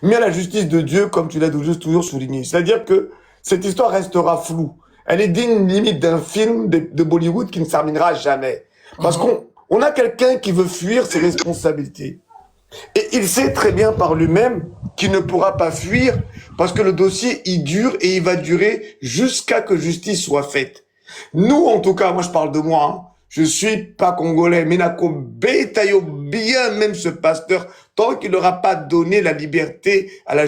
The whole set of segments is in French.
mais à la justice de Dieu, comme tu l'as toujours souligné. C'est-à-dire que cette histoire restera floue. Elle est digne limite d'un film de Bollywood qui ne terminera jamais. Parce qu'on a quelqu'un qui veut fuir ses responsabilités. Et il sait très bien par lui-même qu'il ne pourra pas fuir parce que le dossier, il dure et il va durer jusqu'à que justice soit faite. Nous, en tout cas, moi je parle de moi, hein, je suis pas congolais, mais nako betayo bien même ce pasteur, tant qu'il n'aura pas donné la liberté à la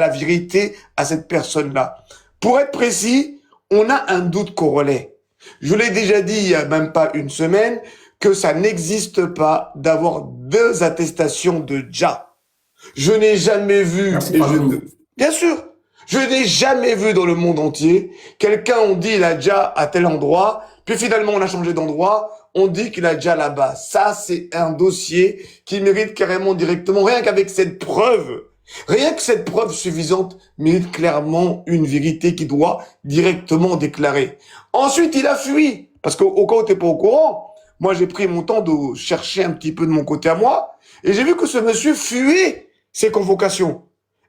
vérité à cette personne-là. Pour être précis, on a un doute congolais. Je l'ai déjà dit il y a même pas une semaine, que ça n'existe pas d'avoir deux attestations de Dja. Je n'ai jamais vu, Merci, Faloumi. bien sûr, je n'ai jamais vu dans le monde entier quelqu'un on dit il a déjà à tel endroit, puis finalement on a changé d'endroit, on dit qu'il a déjà là-bas. Ça, c'est un dossier qui mérite carrément directement, rien que cette preuve suffisante mérite clairement une vérité qui doit directement déclarer. Ensuite, il a fui, parce qu'au cas où t'es pas au courant, moi, j'ai pris mon temps de chercher un petit peu de mon côté à moi, et j'ai vu que ce monsieur fuait ses convocations.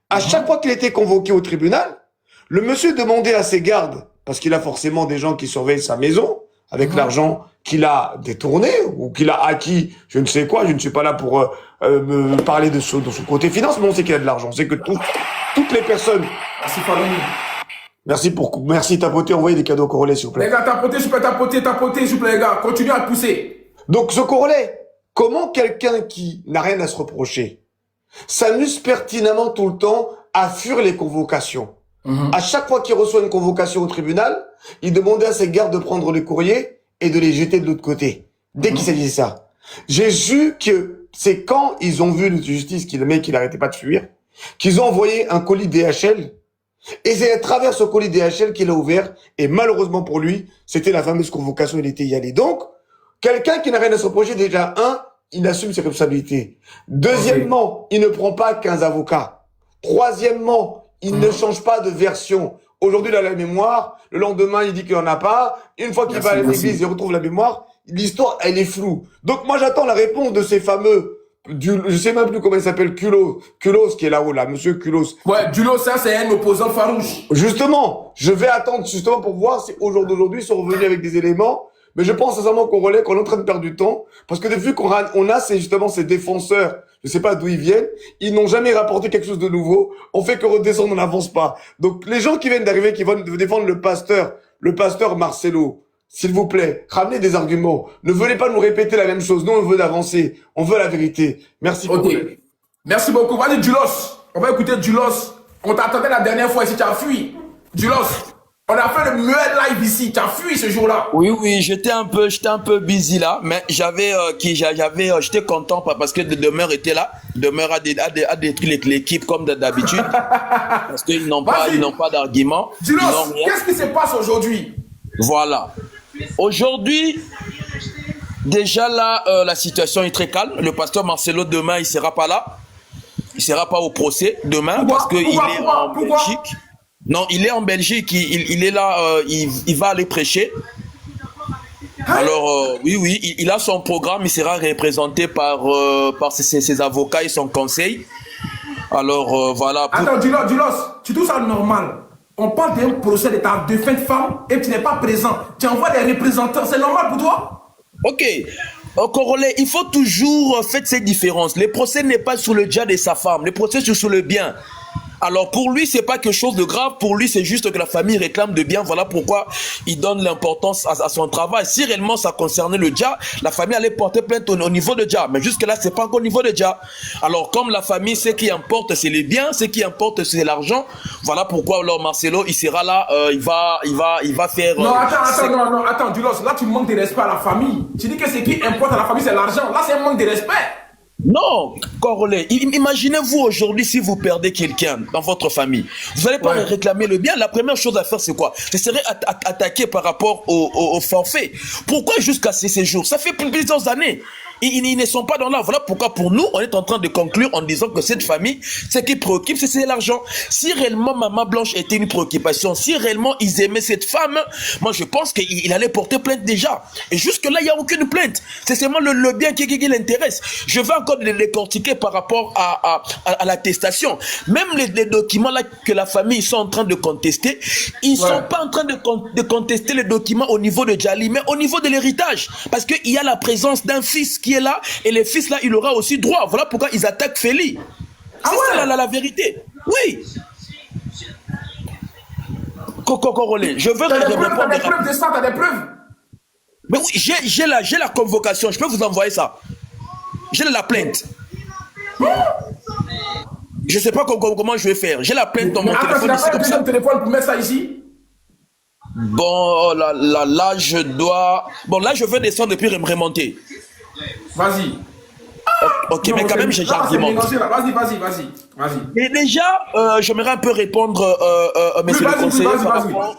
À chaque fois qu'il était convoqué au tribunal, le monsieur demandait à ses gardes, parce qu'il a forcément des gens qui surveillent sa maison, avec l'argent qu'il a détourné, ou qu'il a acquis, je ne sais quoi, je ne suis pas là pour me parler de son côté finance, mais on sait qu'il a de l'argent. On sait que toutes les personnes... Merci, Faloumi. Merci, tapoter, envoyez des cadeaux corrélés, s'il vous plaît. Les gars, tapoter, s'il vous plaît, tapoter, s'il vous plaît, les gars. Continuez à pousser. Donc, ce corrélé, comment quelqu'un qui n'a rien à se reprocher s'amuse pertinemment tout le temps à fuir les convocations? À chaque fois qu'il reçoit une convocation au tribunal, il demandait à ses gardes de prendre les courriers et de les jeter de l'autre côté. Dès qu'il s'agissait de ça. J'ai su que c'est quand ils ont vu le justice le mec, il n'arrêtait pas de fuir, qu'ils ont envoyé un colis DHL. Et c'est à travers ce colis DHL qu'il a ouvert. Et malheureusement pour lui, c'était la fameuse convocation, il était y allé. Donc, quelqu'un qui n'a rien à se reprocher, déjà, il assume ses responsabilités. Deuxièmement, il ne prend pas 15 avocats. Troisièmement, il ne change pas de version. Aujourd'hui, il a la mémoire. Le lendemain, il dit qu'il en a pas. Une fois qu'il va à l'église, il retrouve la mémoire. L'histoire, elle est floue. Donc, moi, j'attends la réponse de ces fameux, je sais même plus comment il s'appelle, Culos qui est là-haut, là, monsieur Culos. Ouais, Dulo, ça, c'est un opposant farouche. Justement, je vais attendre justement pour voir si au jour d'aujourd'hui ils sont revenus avec des éléments. Mais je pense sincèrement qu'on relève, qu'on est en train de perdre du temps. Parce que depuis qu'on a justement ces défenseurs, je sais pas d'où ils viennent, ils n'ont jamais rapporté quelque chose de nouveau. On fait que redescendre, on n'avance pas. Donc les gens qui viennent d'arriver, qui vont défendre le pasteur Marcelo, s'il vous plaît, ramenez des arguments. Ne venez pas nous répéter la même chose. Nous, on veut avancer. On veut la vérité. Merci. Ok. Merci beaucoup. Vas-y, Dulos. On va écouter Dulos. On t'attendait la dernière fois ici, tu as fui. Dulos, on a fait le meilleur live ici. Tu as fui ce jour-là. Oui, j'étais un peu busy là, mais j'étais content parce que Demeure était là. Demeure a détruit l'équipe comme d'habitude parce qu'ils n'ont pas d'argument. Dulos, qu'est-ce qui se passe aujourd'hui? Voilà. Aujourd'hui, déjà là, la situation est très calme. Le pasteur Marcelo demain, il sera pas là. Il sera pas au procès demain parce que il est en Belgique. Non, il est en Belgique. Il est là. Il va aller prêcher. Alors oui, il a son programme. Il sera représenté par ses avocats et son conseil. Alors voilà. Attends, Dulos, tu trouves ça normal? On parle d'un procès de ta défunte femme et tu n'es pas présent. Tu envoies des représentants. C'est normal pour toi? Ok. Corollaire, il faut toujours faire ces différences. Le procès n'est pas sur le djihad de sa femme. Le procès c'est sur le bien. Alors pour lui, c'est pas quelque chose de grave. Pour lui, c'est juste que la famille réclame de bien. Voilà pourquoi il donne l'importance à son travail. Si réellement ça concernait le djihad, la famille allait porter plainte au niveau de djihad. Mais jusque là, c'est pas encore au niveau de djihad. Alors comme la famille, ce qui importe, c'est les biens, ce qui importe, c'est l'argent. Voilà pourquoi alors Marcelo, il sera là. Il va faire. Non, attends, Dulos. Là, tu manques de respect à la famille. Tu dis que ce qui importe à la famille, c'est l'argent. Là, c'est un manque de respect. Non, Corollaire, imaginez-vous aujourd'hui si vous perdez quelqu'un dans votre famille. Vous n'allez pas réclamer le bien. La première chose à faire, c'est quoi? Ce serait attaquer par rapport au forfait. Pourquoi jusqu'à ces jours? Ça fait plusieurs années. Ils ne sont pas dans là. Voilà pourquoi pour nous, on est en train de conclure en disant que cette famille, ce qui préoccupe, c'est l'argent. Si réellement Maman Blanche était une préoccupation, si réellement ils aimaient cette femme, moi je pense qu'il allait porter plainte déjà. Et jusque-là, il n'y a aucune plainte. C'est seulement le bien qui l'intéresse. Je vais encore les décortiquer par rapport à l'attestation. Même les documents là que la famille sont en train de contester, ils ne sont pas en train de contester les documents au niveau de Djali, mais au niveau de l'héritage. Parce qu'il y a la présence d'un fils qui est là, et le fils là, il aura aussi droit. Voilà pourquoi ils attaquent Feli. C'est ça la vérité. Oui. Cocorolé, je veux répondre. T'as des preuves de ça, t'as des preuves. Mais oui, j'ai la convocation, je peux vous envoyer ça. J'ai la plainte. Je ne sais pas comment je vais faire. J'ai la plainte dans mon téléphone. Tu n'as pas un deuxième téléphone pour mettre ça ici? Bon, là, je dois... Bon, là, je vais descendre et puis me remonter. Vas-y. Ok, non, mais quand même, j'ai argumenté. Vas-y. Et déjà, j'aimerais un peu répondre, monsieur le conseiller, par rapport...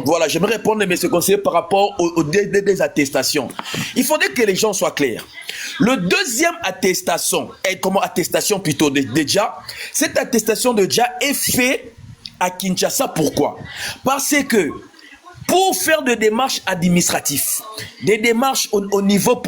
Voilà, j'aimerais répondre, monsieur le conseiller, par rapport aux des attestations. Il faudrait que les gens soient clairs. Le deuxième attestation, attestation plutôt de Dja, cette attestation de Dja est faite à Kinshasa. Pourquoi? Parce que pour faire des démarches administratives, des démarches au niveau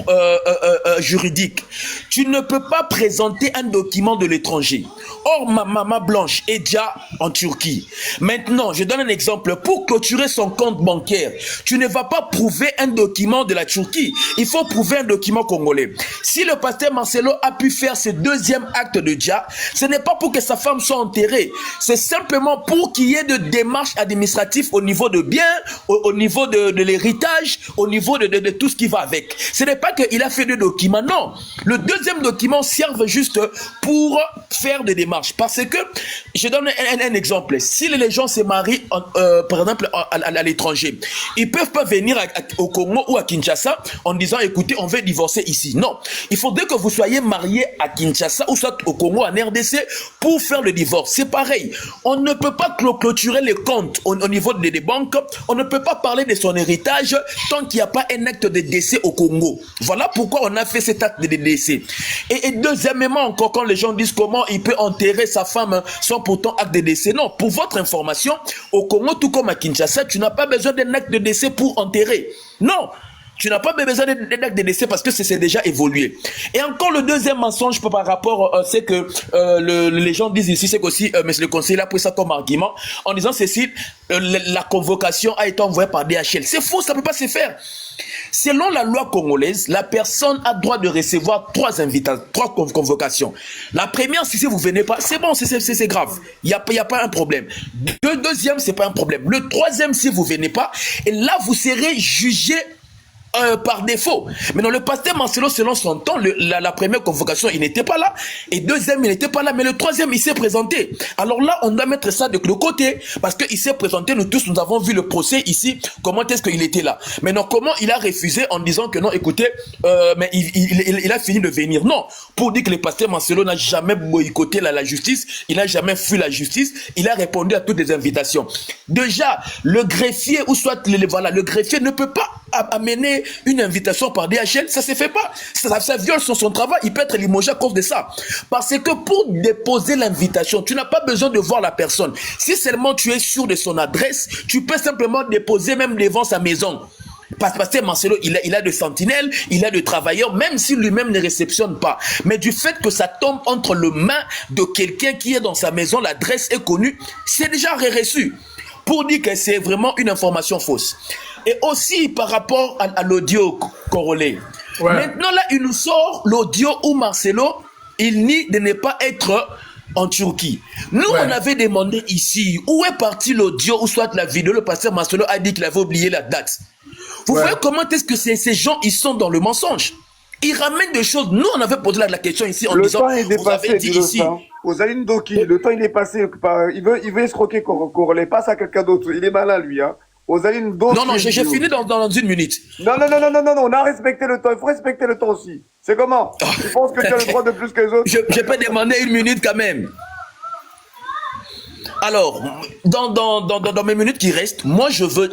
juridique, tu ne peux pas présenter un document de l'étranger. Or, Maman Blanche est déjà en Turquie. Maintenant, je donne un exemple. Pour clôturer son compte bancaire, tu ne vas pas prouver un document de la Turquie. Il faut prouver un document congolais. Si le pasteur Marcelo a pu faire ce deuxième acte de Dja, ce n'est pas pour que sa femme soit enterrée. C'est simplement pour qu'il y ait de démarches administratives au niveau de biens, au niveau de l'héritage, au niveau de tout ce qui va avec. Ce n'est pas qu'il a fait deux documents, non. Le deuxième document serve juste pour faire des démarches. Parce que, je donne un exemple. Si les gens se marient, par exemple, à l'étranger, ils ne peuvent pas venir au Congo ou à Kinshasa en disant, écoutez, on veut divorcer ici. Non. Il faudrait que vous soyez mariés à Kinshasa ou soit au Congo, en RDC, pour faire le divorce. C'est pareil. On ne peut pas clôturer les comptes au niveau des banques. On ne peut pas parler de son héritage tant qu'il n'y a pas un acte de décès au Congo. Voilà pourquoi on a fait cet acte de décès. Et deuxièmement, encore quand les gens disent comment il peut enterrer sa femme sans pourtant acte de décès. Non, pour votre information, au Congo, tout comme à Kinshasa, tu n'as pas besoin d'un acte de décès pour enterrer. Non. Tu n'as pas besoin d'un acte de décès parce que c'est déjà évolué. Et encore le deuxième mensonge par rapport, c'est que les gens disent ici, c'est qu'aussi, monsieur le conseiller a pris ça comme argument, en disant ceci, la convocation a été envoyée par DHL. C'est faux, ça ne peut pas se faire. Selon la loi congolaise, la personne a droit de recevoir trois convocations. La première, si vous ne venez pas, c'est bon, c'est grave. Il n'y a pas un problème. Le deuxième, ce n'est pas un problème. Le troisième, si vous ne venez pas, et là, vous serez jugé par défaut. Mais dans le pasteur Marcelo, selon son temps, la première convocation, il n'était pas là. Et deuxième, il n'était pas là. Mais le troisième, il s'est présenté. Alors là, on doit mettre ça de côté. Parce qu'il s'est présenté. Nous tous, nous avons vu le procès ici. Comment est-ce qu'il était là? Maintenant, comment il a refusé en disant que non, écoutez, mais il a fini de venir. Non. Pour dire que le pasteur Marcelo n'a jamais boycotté la justice. Il n'a jamais fui la justice. Il a répondu à toutes les invitations. Déjà, le greffier, ou soit, le greffier ne peut pas amener une invitation par DHL, ça se fait pas. Ça viole son travail, il peut être limogé à cause de ça. Parce que pour déposer l'invitation, tu n'as pas besoin de voir la personne. Si seulement tu es sûr de son adresse, tu peux simplement déposer même devant sa maison. Parce que Marcelo, il a de sentinelles, il a de travailleurs, même si lui-même ne réceptionne pas. Mais du fait que ça tombe entre les mains de quelqu'un qui est dans sa maison, l'adresse est connue, c'est déjà reçu. Pour dire que c'est vraiment une information fausse. Et aussi par rapport à l'audio corrélé. Ouais. Maintenant là, il nous sort l'audio où Marcelo, il nie de ne pas être en Turquie. Nous, on avait demandé ici, où est parti l'audio ou soit la vidéo, le pasteur Marcelo a dit qu'il avait oublié la date. Vous voyez comment est-ce que ces gens, ils sont dans le mensonge. Ils ramènent des choses. Nous, on avait posé la question ici en disant, vous avez dit ici. Ozaline Doki, le temps il est passé. Il veut escroquer Corolé. Passe à quelqu'un d'autre. Il est malin, lui. Hein. Ozaline Doki. Non, j'ai fini dans une minute. Non, on a respecté le temps. Il faut respecter le temps aussi. C'est comment? Tu penses que tu as le droit de plus que les autres? Je peux demander une minute quand même. Alors, dans mes minutes qui restent, moi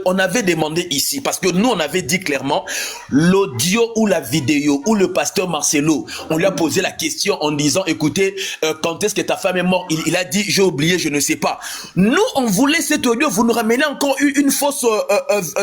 on avait demandé ici, parce que nous on avait dit clairement, l'audio ou la vidéo, ou le pasteur Marcelo, on lui a posé la question en disant, écoutez, quand est-ce que ta femme est morte? Il a dit, j'ai oublié, je ne sais pas. Nous, on voulait cet audio, vous nous ramenez encore une fausse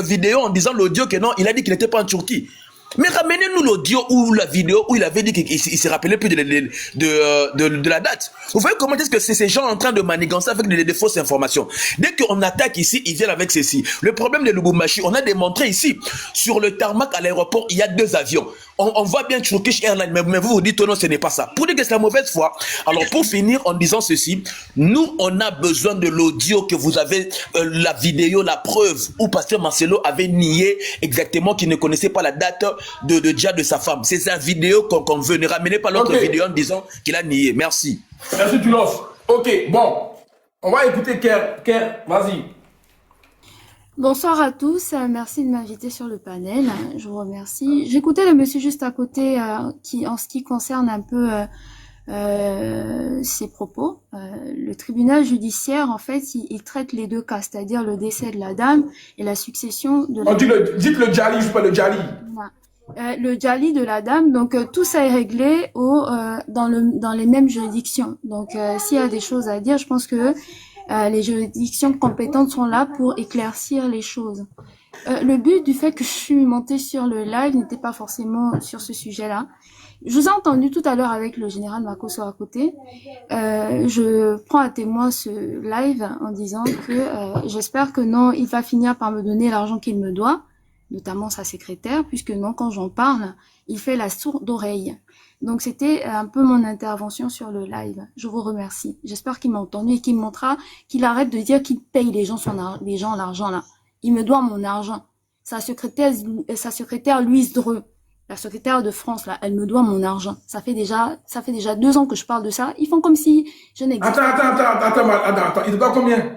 vidéo en disant l'audio que non, il a dit qu'il n'était pas en Turquie. Mais ramenez-nous l'audio ou la vidéo où il avait dit qu'il se rappelait plus de la date. Vous voyez comment est-ce que c'est ces gens en train de manigancer avec des fausses informations. Dès qu'on attaque ici, ils viennent avec ceci. Le problème de Lubumbashi, on a démontré ici, sur le tarmac à l'aéroport, il y a 2 avions. On voit bien Turkish Airlines, mais vous vous dites, oh non, ce n'est pas ça. Pour dire que c'est la mauvaise foi. Alors, pour finir en disant ceci, nous, on a besoin de l'audio que vous avez, la vidéo, la preuve, où Pasteur Marcelo avait nié exactement qu'il ne connaissait pas la date de djihad de sa femme. C'est sa vidéo qu'on veut. Ne ramenez pas l'autre vidéo en disant qu'il a nié. Merci. Merci, Tulos. Ok, bon. On va écouter Ker, vas-y. Bonsoir à tous, merci de m'inviter sur le panel, je vous remercie. J'écoutais le monsieur juste à côté qui, en ce qui concerne un peu ses propos. Le tribunal judiciaire, en fait, il traite les 2 cas, c'est-à-dire le décès de la dame et la succession de la... Dites le Djali, je pas le Djali. Le Djali de la dame, donc tout ça est réglé dans les mêmes juridictions. Donc s'il y a des choses à dire, je pense que les juridictions compétentes sont là pour éclaircir les choses. Le but du fait que je suis montée sur le live n'était pas forcément sur ce sujet-là. Je vous ai entendu tout à l'heure avec le général Makosso à côté. Je prends à témoin ce live en disant que j'espère que non, il va finir par me donner l'argent qu'il me doit, notamment sa secrétaire, puisque non, quand j'en parle, il fait la sourde oreille. Donc c'était un peu mon intervention sur le live. Je vous remercie. J'espère qu'il m'a entendu et qu'il me montrera qu'il arrête de dire qu'il paye les gens l'argent là. Il me doit mon argent. Sa secrétaire Louise Dreux, la secrétaire de France là, elle me doit mon argent. Ça fait déjà 2 ans que je parle de ça. Ils font comme si je n'existe pas. Attends. Il te doit combien?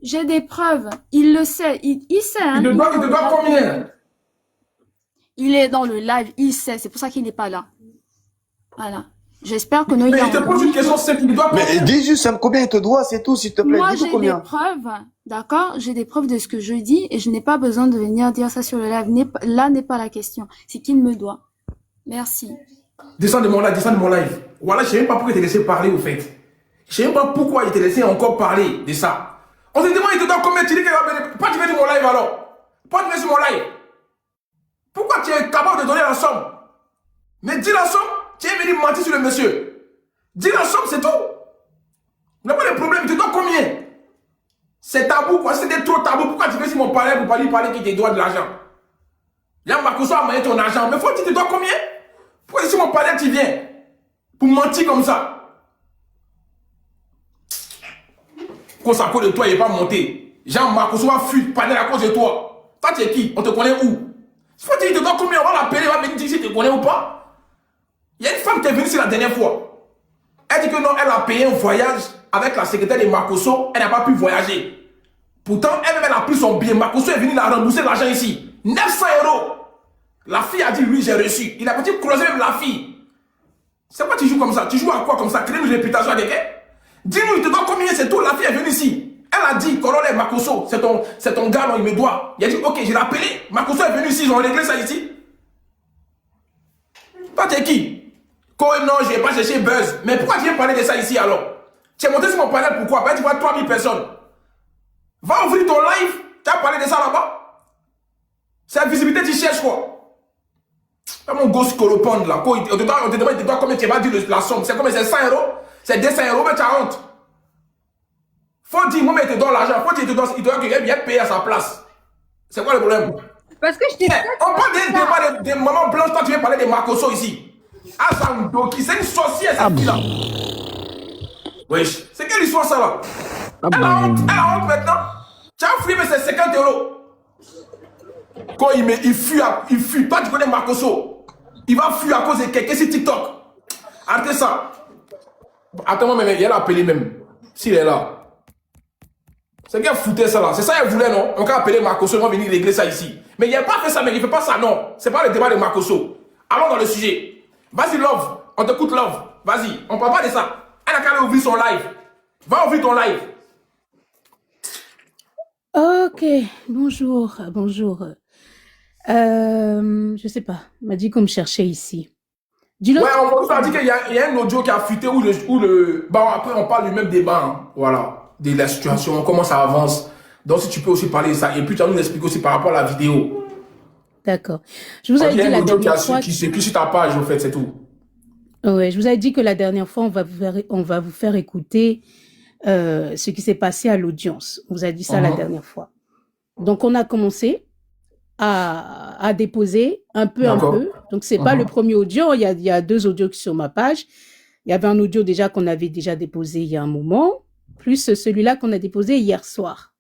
J'ai des preuves. Il le sait. Il sait. Hein. Il te doit combien? Il est dans le live, il sait, c'est pour ça qu'il n'est pas là. Voilà. J'espère que nous... Mais il te pose une question simple, il doit combien? Mais dis juste combien il te doit, c'est tout, s'il te plaît. Moi, j'ai des preuves, d'accord? J'ai des preuves de ce que je dis et je n'ai pas besoin de venir dire ça sur le live. Là n'est pas la question. C'est qu'il me doit. Merci. Descends de mon live. Voilà, je ne sais même pas pourquoi il t'a laissé parler, au fait. Je ne sais même pas pourquoi il t'a laissé encore parler de ça. On se demande, il te doit combien? Tu dis qu'il va venir. Pourquoi tu viens de mon live alors? Pourquoi tu viens sur mon live? Pourquoi tu es capable de donner la somme? Mais dis la somme, tu es venu mentir sur le monsieur. Dis la somme, c'est tout. Il n'y a pas de problème, tu dois combien? C'est tabou, quoi. C'était trop tabou. Pourquoi tu viens sur mon palais pour lui parler qu'il te doit de l'argent? Là, Makosso a mangé ton argent. Mais faut que tu te dois combien? Pourquoi sur mon palais tu viens? Pour mentir comme ça? Quand ça cause de toi, il n'est pas monté. Jean Makosso a fui le palais à cause de toi. Toi, tu es qui? On te connaît où? Faut dire, il te doit combien? On va l'appeler, on va venir dire si tu te connais ou pas. Il y a une femme qui est venue ici la dernière fois. Elle dit que non, elle a payé un voyage avec la secrétaire de Makosso. Elle n'a pas pu voyager. Pourtant, elle a pris son billet. Makosso est venu la rembourser l'argent ici. 900 €. La fille a dit, oui, j'ai reçu. Il a petit croisé même la fille. C'est quoi tu joues comme ça? Tu joues à quoi comme ça? Créer une réputation avec elle? Dis-nous, il te doit combien? C'est tout. La fille est venue ici. Elle a dit, colonel Makosso, c'est ton gars, non, il me doit. Il a dit, ok, je l'ai appelé. Makosso est venu ici, ils ont réglé ça ici. Toi, t'es qui? Non, je n'ai pas cherché buzz. Mais pourquoi tu viens parler de ça ici alors? Tu es monté sur mon panel, pourquoi? Ben, tu vois 3000 personnes. Va ouvrir ton live, tu as parlé de ça là-bas. C'est la visibilité, tu cherches quoi? C'est mon gosse colopande là. On te demande, il te doit combien? Tu vas dire la somme. C'est combien? C'est 100 €? C'est 200 €, mais tu as honte. Faut dire, moi, mais il te donne l'argent. Faut dire, il doit bien payer à sa place. C'est quoi le problème? Parce que je t'ai on parle des mamans blanches, toi tu viens parler de Makosso ici. Azandoki, c'est une sorcière cette fille-là. Wesh, c'est quelle histoire ça là? Elle a honte maintenant. Tu as fui, mais c'est 50 €. Quand il fuit. Toi tu connais Makosso. Il va fuir à cause de quelqu'un sur TikTok. Arrêtez ça. Attends-moi, mais elle a appelé même. S'il est là. C'est qu'elle foutait ça là. C'est ça qu'elle voulait, non? On a appelé Makosso, ils vont venir régler ça ici. Mais il n'a pas fait ça, mais il ne fait pas ça, non. C'est pas le débat de Makosso. Allons dans le sujet. Vas-y, Love. On t'écoute, Love. Vas-y. On ne parle pas de ça. Elle a qu'à ouvrir son live. Va ouvrir ton live. Ok, bonjour, bonjour. Je sais pas, on m'a dit qu'on me cherchait ici. Du Ouais, lot, on m'a dit qu'il y a un audio qui a fuité où Bon, après, on parle du même débat. Hein. Voilà. De la situation, comment ça avance. Donc, si tu peux aussi parler de ça. Et puis, tu vas nous expliquer aussi par rapport à la vidéo. d'accord. Je vous avais Il y a dit un la audio dernière fois. qui s'écrit sur ta page, en fait, c'est tout. Ouais, je vous avais dit que la dernière fois, on va vous faire écouter ce qui s'est passé à l'audience. On vous a dit ça la dernière fois. Donc, on a commencé à déposer un peu. Donc, c'est pas le premier audio. Il y a 2 audios sur ma page. Il y avait un audio déjà qu'on avait déjà déposé il y a un moment, plus celui-là qu'on a déposé hier soir.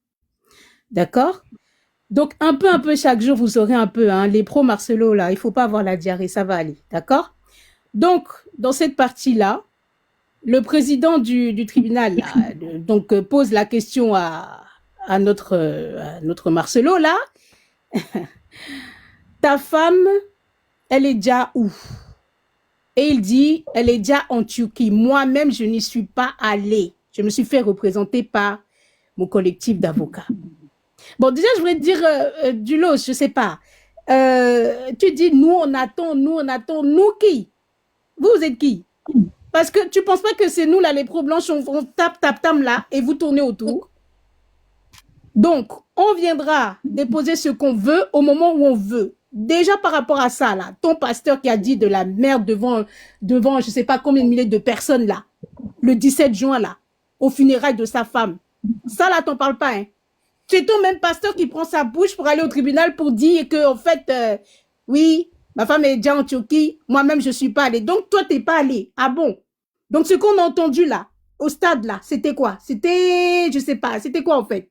D'accord? Donc, un peu chaque jour, vous aurez un peu, hein, les pros Marcelo, là, il faut pas avoir la diarrhée, ça va aller. D'accord? Donc, dans cette partie-là, le président du tribunal là, pose la question à notre Marcelo, là. Ta femme, elle est déjà où? Et il dit, elle est déjà en Turquie. Moi-même, je n'y suis pas allée. Je me suis fait représenter par mon collectif d'avocats. Bon, déjà, je voudrais te dire, Dulos, je sais pas. Tu dis, nous on attend. Nous qui? Vous êtes qui? Parce que tu penses pas que c'est nous, là, les pro-blanches, on tape, là, et vous tournez autour. Donc, on viendra déposer ce qu'on veut au moment où on veut. Déjà, par rapport à ça, là, ton pasteur qui a dit de la merde devant, je sais pas combien de milliers de personnes, là, le 17 juin, là, aux funérailles de sa femme. Ça, là, t'en parles pas, hein. C'est ton même pasteur qui prend sa bouche pour aller au tribunal pour dire que, en fait, oui, ma femme est déjà en Turquie, moi-même, je suis pas allée. Donc, toi, t'es pas allé. Ah bon? Donc, ce qu'on a entendu, là, au stade, là, c'était quoi? C'était, je sais pas, c'était quoi, en fait?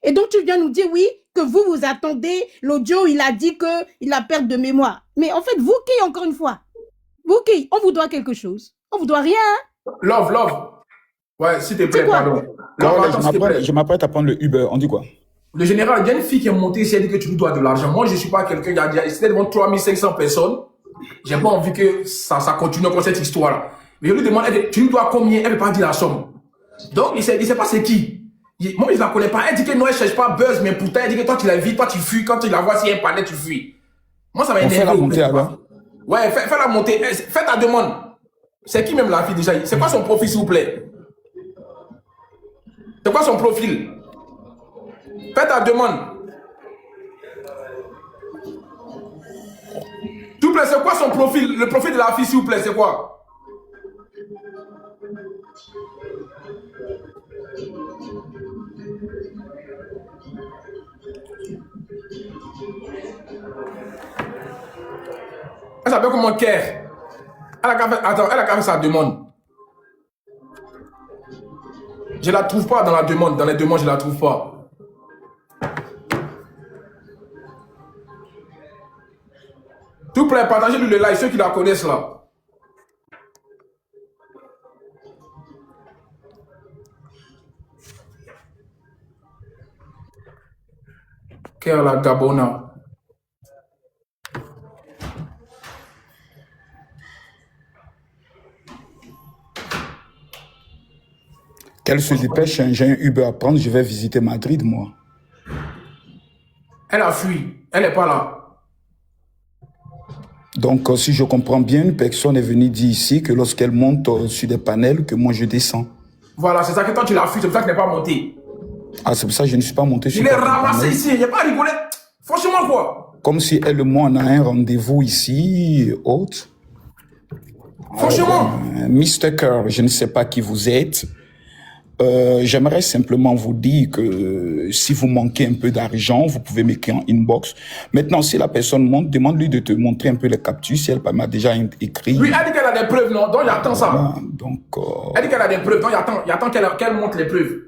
Et donc, tu viens nous dire, oui, que vous attendez, l'audio, il a dit qu'il a perte de mémoire. Mais en fait, vous qui, encore une fois? Vous qui? On vous doit quelque chose. On vous doit rien, hein? Love. Ouais, s'il te plaît, pardon. Je m'apprête à prendre le Uber. On dit quoi? Le général, il y a une fille qui est montée ici, elle dit que tu lui dois de l'argent. Moi, je ne suis pas quelqu'un qui a dit, c'était devant 3500 personnes. J'ai pas envie que ça continue comme cette histoire-là. Mais je lui demande, tu lui dois combien? Elle ne veut pas dire la somme. Donc, il ne sait pas c'est qui. Moi, je ne la connais pas. Elle dit que non, elle ne cherche pas buzz, mais pourtant, elle dit que toi, tu la vis, toi, tu fuis. Quand tu la vois, si elle parlait, tu fuis. Moi, ça m'a énervé. On fait la montée alors? Ouais, fais la montée. Fais ta demande. C'est qui même la fille déjà? C'est quoi son profil, s'il vous plaît? C'est quoi son profil? Fais ta demande. S'il vous plaît, c'est quoi son profil? Le profil de la fille, s'il vous plaît, c'est quoi? Elle s'appelle comment? Kerr. Elle a qu'à faire sa demande. Je la trouve pas dans la demande. Dans les demandes, je la trouve pas. S'il vous plaît, partagez-lui le live, ceux qui la connaissent là. Kerr la Gabona. Qu'elle se dépêche, j'ai un Uber à prendre, je vais visiter Madrid, moi. Elle a fui, elle n'est pas là. Donc, si je comprends bien, une personne est venue dire ici que lorsqu'elle monte sur des panels, que moi je descends. Voilà, c'est ça que toi tu l'as fui, c'est pour ça que tu n'es pas monté. Ah, c'est pour ça que je ne suis pas monté sur il est ramassé ici, il n'y a pas à rigoler. Franchement, quoi. Comme si elle et moi, on a un rendez-vous ici, autre. Franchement. Mr. Kerr, je ne sais pas qui vous êtes. J'aimerais simplement vous dire que si vous manquez un peu d'argent, vous pouvez m'écrire en inbox. Maintenant, si la personne monte, demande-lui de te montrer un peu les captures. Si elle m'a déjà écrit. Oui, elle dit qu'elle a des preuves, non? Donc, j'attends ça. Voilà, donc, elle dit qu'elle a des preuves, donc j'attends qu'elle montre les preuves.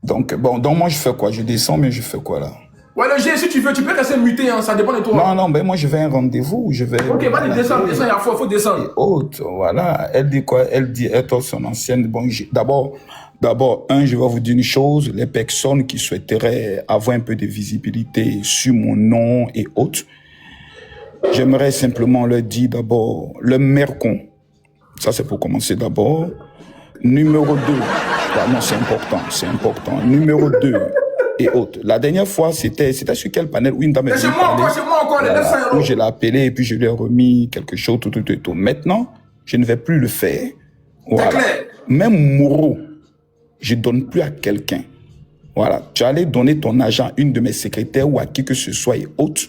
Donc, bon, donc moi, je fais quoi? Je descends, mais je fais quoi là? Ouais, le G, si tu veux, tu peux rester muté, hein, ça dépend de toi. Non, ben moi, je vais à un rendez-vous. Je vais. Ok, vas-y, descends, il faut descendre. Et autres, voilà. Elle dit quoi? Elle dit être son ancienne. Bon, D'abord, je vais vous dire une chose, les personnes qui souhaiteraient avoir un peu de visibilité sur mon nom et autres, j'aimerais simplement leur dire d'abord, le mercon, ça c'est pour commencer d'abord. Numéro 2, non, c'est important. Numéro 2 et autres. La dernière fois, c'était sur quel panel où une dame est venue parler, C'est moi encore, les 900 où euros. je l'ai appelé et puis je lui ai remis quelque chose, tout. Maintenant, je ne vais plus le faire. Voilà. clair. Même Moreau, je ne donne plus à quelqu'un. Voilà. Tu allais donner ton argent à une de mes secrétaires ou à qui que ce soit et autres.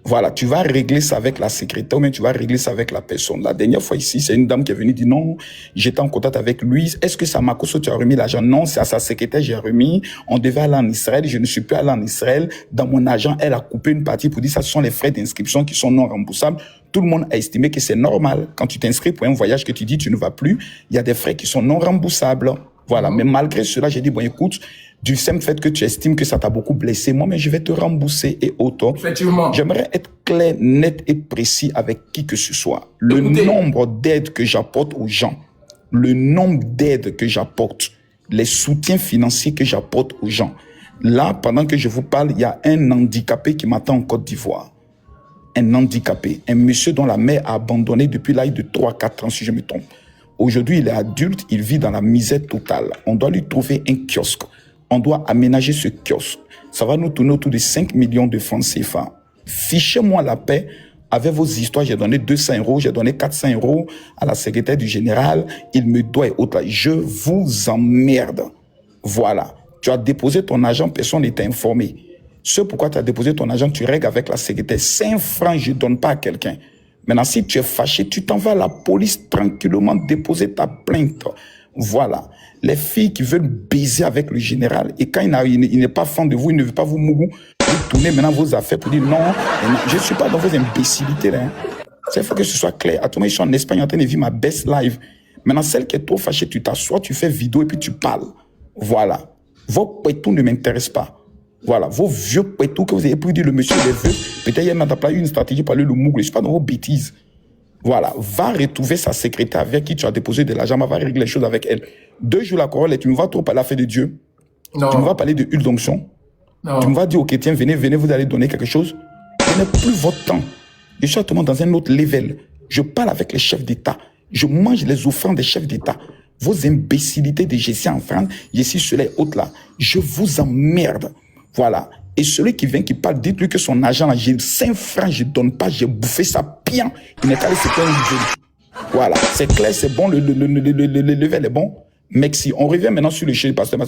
Voilà, tu vas régler ça avec la secrétaire ou bien tu vas régler ça avec la personne. La dernière fois ici, c'est une dame qui est venue dire non, j'étais en contact avec lui. Est-ce que c'est à Makosso tu as remis l'argent? Non, c'est à sa secrétaire j'ai remis. On devait aller en Israël, je ne suis plus allé en Israël. Dans mon argent, elle a coupé une partie pour dire ça, ce sont les frais d'inscription qui sont non remboursables. Tout le monde a estimé que c'est normal. Quand tu t'inscris pour un voyage que tu dis tu ne vas plus, il y a des frais qui sont non remboursables. Voilà, mais malgré cela, j'ai dit, bon écoute, du simple fait que tu estimes que ça t'a beaucoup blessé, moi, mais je vais te rembourser et autres. Effectivement. J'aimerais être clair, net et précis avec qui que ce soit. Le nombre d'aides que j'apporte aux gens, le nombre d'aides que j'apporte, les soutiens financiers que j'apporte aux gens. Là, pendant que je vous parle, il y a un handicapé qui m'attend en Côte d'Ivoire. Un handicapé, un monsieur dont la mère a abandonné depuis l'âge de 3-4 ans, si je me trompe. Aujourd'hui, il est adulte, il vit dans la misère totale. On doit lui trouver un kiosque. On doit aménager ce kiosque. Ça va nous tourner autour de 5 millions de francs CFA. Fichez-moi la paix avec vos histoires. J'ai donné 200 euros, j'ai donné 400 euros à la secrétaire du général. Il me doit et autres. Je vous emmerde. Voilà. Tu as déposé ton argent, personne n'est informé. Ce pourquoi tu as déposé ton argent, tu règles avec la secrétaire. 5 francs, je ne donne pas à quelqu'un. Maintenant, si tu es fâché, tu t'en vas à la police tranquillement déposer ta plainte. Voilà. Les filles qui veulent baiser avec le général et quand il n'est pas fan de vous, il ne veut pas vous mourir, vous tournez maintenant vos affaires pour dire non, je ne suis pas dans vos imbécilités. Hein. Il faut que ce soit clair. À tout moment, je suis en Espagne en train de vivre ma best life. Maintenant, celle qui est trop fâchée, tu t'assois, tu fais vidéo et puis tu parles. Voilà. Vos pétous ne m'intéressent pas. Voilà, vos vieux pétous que vous avez pu dire le monsieur les veut, peut-être il y a une stratégie pour aller le mougler. Je ne suis pas dans vos bêtises. Voilà, va retrouver sa secrétaire avec qui tu as déposé de l'argent, va régler les choses avec elle. 2 jours la corolle et tu me vas trop parler à la fête de Dieu. Non. Tu me vas parler de huile d'onction. Non. Tu me vas dire aux chrétiens, venez, vous allez donner quelque chose. Je n'ai plus votre temps. Je suis actuellement dans un autre level. Je parle avec les chefs d'État. Je mange les offrandes des chefs d'État. Vos imbécilités de gestion en France, ici sur les hautes là, je vous emmerde. Voilà. Et celui qui vient, qui parle, dites-lui que son argent là, j'ai 5 francs, je ne donne pas, j'ai bouffé ça bien. Il n'est qu'à laisser faire une jolie. Voilà. C'est clair, c'est bon, le level est bon. Merci. On revient maintenant sur le chez le pasteur.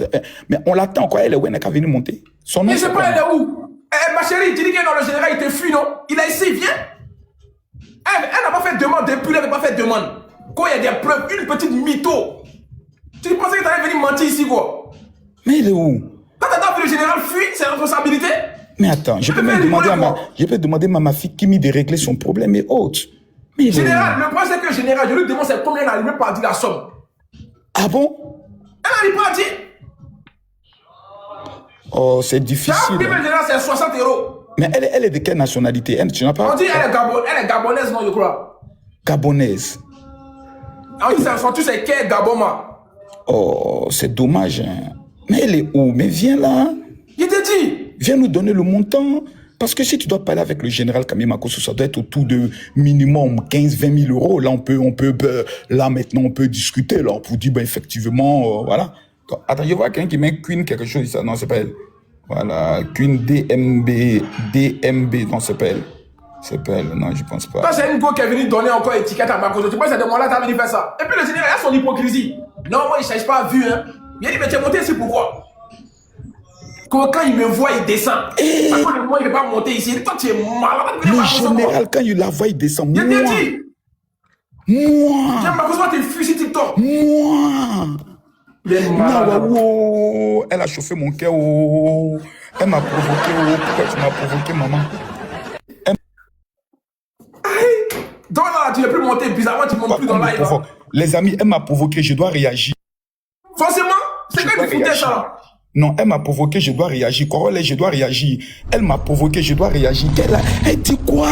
Mais on l'attend quoi? Elle est où? Elle n'a qu'à venir monter. Son nom, Mais je sais pas, elle est où? Ma chérie, tu dis que dans le général, il te fuit, non? Il est ici, viens. Elle n'a pas fait de demande, depuis elle n'a pas fait de demande. Quand il y a des preuves, une petite mytho. Tu pensais que tu allais venir mentir ici, quoi? Mais il est où? Quand t'attends que le général fuit, c'est responsabilité. Mais attends, je peux même demander à ma fille Kimi de régler son problème et autres. Mais général, le problème c'est que le général, je lui demande c'est combien elle a arrivé par dire la somme. Ah bon? Elle n'arrive pas à dire. Oh, c'est difficile. Le général, c'est 60 euros. Mais elle est de quelle nationalité? Tu n'as pas... On dit elle est gabonaise, non, je crois. Gabonaise. On dit c'est c'est quel Gaboma. Oh, c'est dommage. Hein. Mais elle est où? Mais viens là. Je t'ai dit. Viens nous donner le montant. Parce que si tu dois parler avec le général Camille Makosso, ça doit être autour de minimum 15-20 000 euros. Là, là, maintenant, on peut discuter. Là, pour dire, ben, effectivement, voilà. Attends, je vois quelqu'un qui met Queen quelque chose. Ça. Non, c'est pas elle. Voilà, Queen DMB. Non, c'est pas elle. C'est pas elle. Non, je pense pas. Toi, c'est une go qui est venue donner encore étiquette à Makosso. Tu penses que c'est de moi là, t'as venu faire ça. Et puis le général, il a son hypocrisie. Non, moi, il ne cherche pas à vue, hein. Il a dit, mais tu es monté ici pourquoi? Quand il me voit, il descend. Parce que moi, il ne veut pas monter ici. Toi, tu es malade. Le général, quand il la voit, il descend. Je t'ai dit. Moi. Tiens, Makosso, t'es fusé TikTok. Moi. Non, elle a chauffé mon cœur. Oh. Elle m'a provoqué. Oh. Pourquoi tu m'as provoqué, maman? Donc là, tu n'es plus monté. Bizarrement, tu ne montes plus dans live. Les amis, elle m'a provoqué. Je dois réagir. Forcément, c'est que tu foutais ça là. Non, elle m'a provoqué, je dois réagir. Corolle, je dois réagir. Elle m'a provoqué, je dois réagir. Elle dit quoi?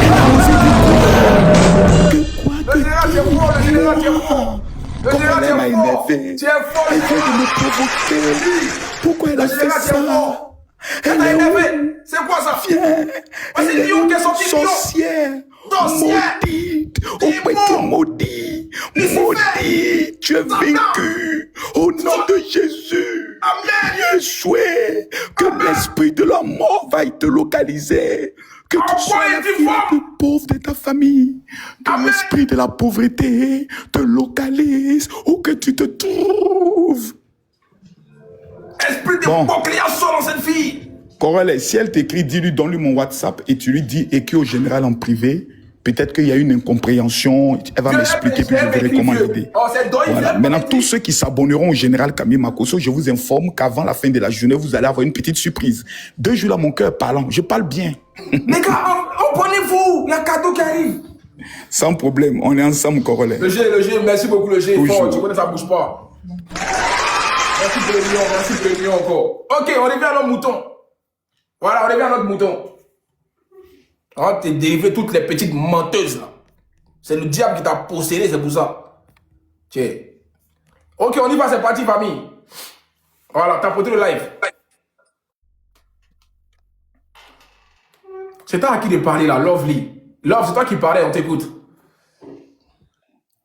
Elle a osé dire quoi? Le général, tu es fort, le général, tu es fort. Le général, tu es fort. Tu es fort. Elle vient de me provoquer. Pourquoi elle a fait ça? Elle a énervé. C'est quoi ça? Viens. Elle est sorcière. Maudite. Au pétron maudit. Maudit, tu es vaincu. Au nom de Jésus. Amen. Tu es échoué. Que l'esprit de la mort vaille te localiser. Que tu sois la fille la plus pauvre de ta famille. Que l'esprit de la pauvreté te localise où que tu te trouves. Esprit de bouclier sort dans cette fille. Corole, si elle t'écrit, dis-lui, donne-lui mon WhatsApp et tu lui dis, écris au général en privé. Peut-être qu'il y a une incompréhension. Elle va m'expliquer, puis je verrai comment l'aider. Voilà. Maintenant, tous ceux qui s'abonneront au général Camille Makosso, je vous informe qu'avant la fin de la journée, vous allez avoir une petite surprise. 2 jours là, mon cœur parlant. Je parle bien. Les gars, abonnez-vous. Il y a un cadeau qui arrive. Sans problème. On est ensemble, Corole. Le G, merci beaucoup, le G. Toujours. Fort, tu connais, ça bouge pas. Merci pour le million encore. Ok, on revient à notre mouton. Voilà, on revient à notre mouton. On va te dériver toutes les petites menteuses là. C'est le diable qui t'a possédé, c'est pour ça. Tiens. Ok, on y va, c'est parti, famille. Voilà, t'as porté le live. C'est toi à qui de parler là, Lovely. Love, c'est toi qui parlais, on t'écoute.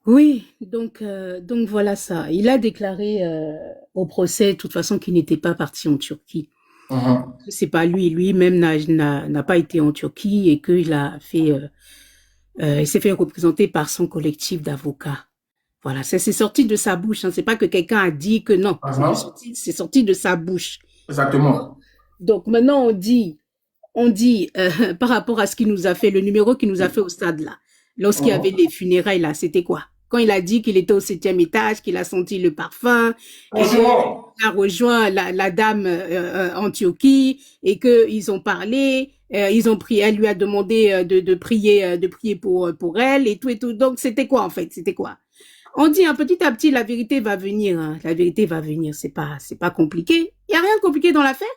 Oui, donc voilà ça. Il a déclaré au procès, de toute façon, qu'il n'était pas parti en Turquie. C'est pas lui-même n'a pas été en Turquie et qu'il a fait, il s'est fait représenter par son collectif d'avocats. Voilà, c'est sorti de sa bouche. Hein. C'est pas que quelqu'un a dit que non. C'est sorti de sa bouche. Exactement. Donc maintenant on dit par rapport à ce qu'il nous a fait, le numéro qu'il nous a fait au stade là, lorsqu'il y avait les funérailles là, c'était quoi? Quand il a dit qu'il était au 7e étage, qu'il a senti le parfum, qu'il a rejoint la dame en Turquie et qu'ils ont parlé, ils ont prié, elle lui a demandé de prier pour elle et tout. Donc c'était quoi en fait? C'était quoi? On dit petit à petit la vérité va venir. Hein. La vérité va venir. C'est pas compliqué. Il y a rien de compliqué dans l'affaire.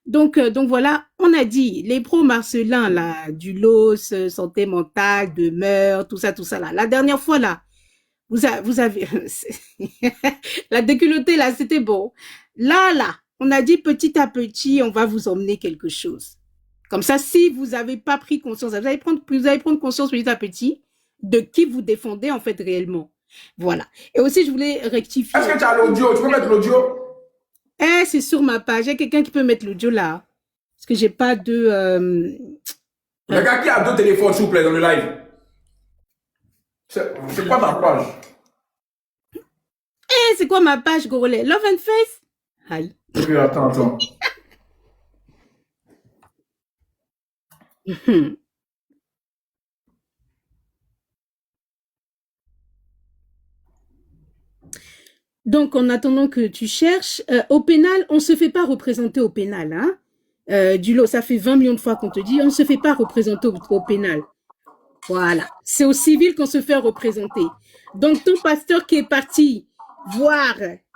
Donc voilà, on a dit les pro-Marcelin là, du LOS, santé mentale, demeure, tout ça là. La dernière fois là. Vous avez la déculottée là, c'était bon. Là, on a dit petit à petit, on va vous emmener quelque chose. Comme ça, si vous n'avez pas pris conscience, vous allez prendre conscience petit à petit de qui vous défendez en fait réellement. Voilà. Et aussi, je voulais rectifier. Est-ce que tu as l'audio? Tu peux mettre l'audio? C'est sur ma page. Il y a quelqu'un qui peut mettre l'audio là. Parce que j'ai pas de... Le gars qui a 2 téléphones, s'il vous plaît, dans le live. C'est quoi ta page? C'est quoi ma page, Gorolais? Love and Face? Aïe. Oui, attends. Donc, en attendant que tu cherches, au pénal, on ne se fait pas représenter au pénal. Hein? Du lot, ça fait 20 millions de fois qu'on te dit, on ne se fait pas représenter au pénal. Voilà. C'est au civil qu'on se fait représenter. Donc, ton pasteur qui est parti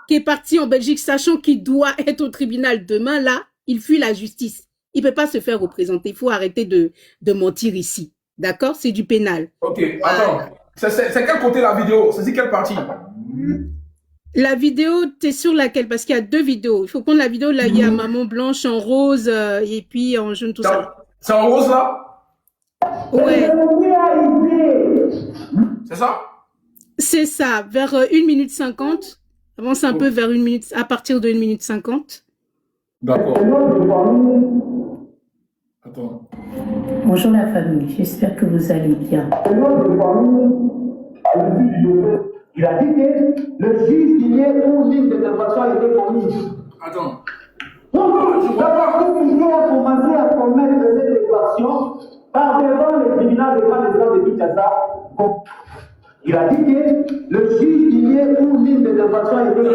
qui est parti en Belgique, sachant qu'il doit être au tribunal demain, là, il fuit la justice. Il peut pas se faire représenter. Il faut arrêter de mentir ici. D'accord? C'est du pénal. Ok, attends. C'est quel côté la vidéo? C'est quelle partie? La vidéo, t'es sur laquelle? Parce qu'il y a 2 vidéos. Il faut prendre la vidéo, là, il y a Maman Blanche en rose et puis en jaune, tout ça. C'est en rose, là? Ouais. C'est ça? C'est ça, vers 1 minute 50. Avance un peu vers 1 minute, à partir de 1 minute 50. D'accord. Attends. Bonjour la famille, j'espère que vous allez bien. Il a dit que le juge signé où une d'intervention a été commise. Attends. Donc, la partie civile a commencé à commettre cette infraction par devant le tribunal de grande instance de Kinshasa. Il a dit que le juge signé où une d'intervention a été commise.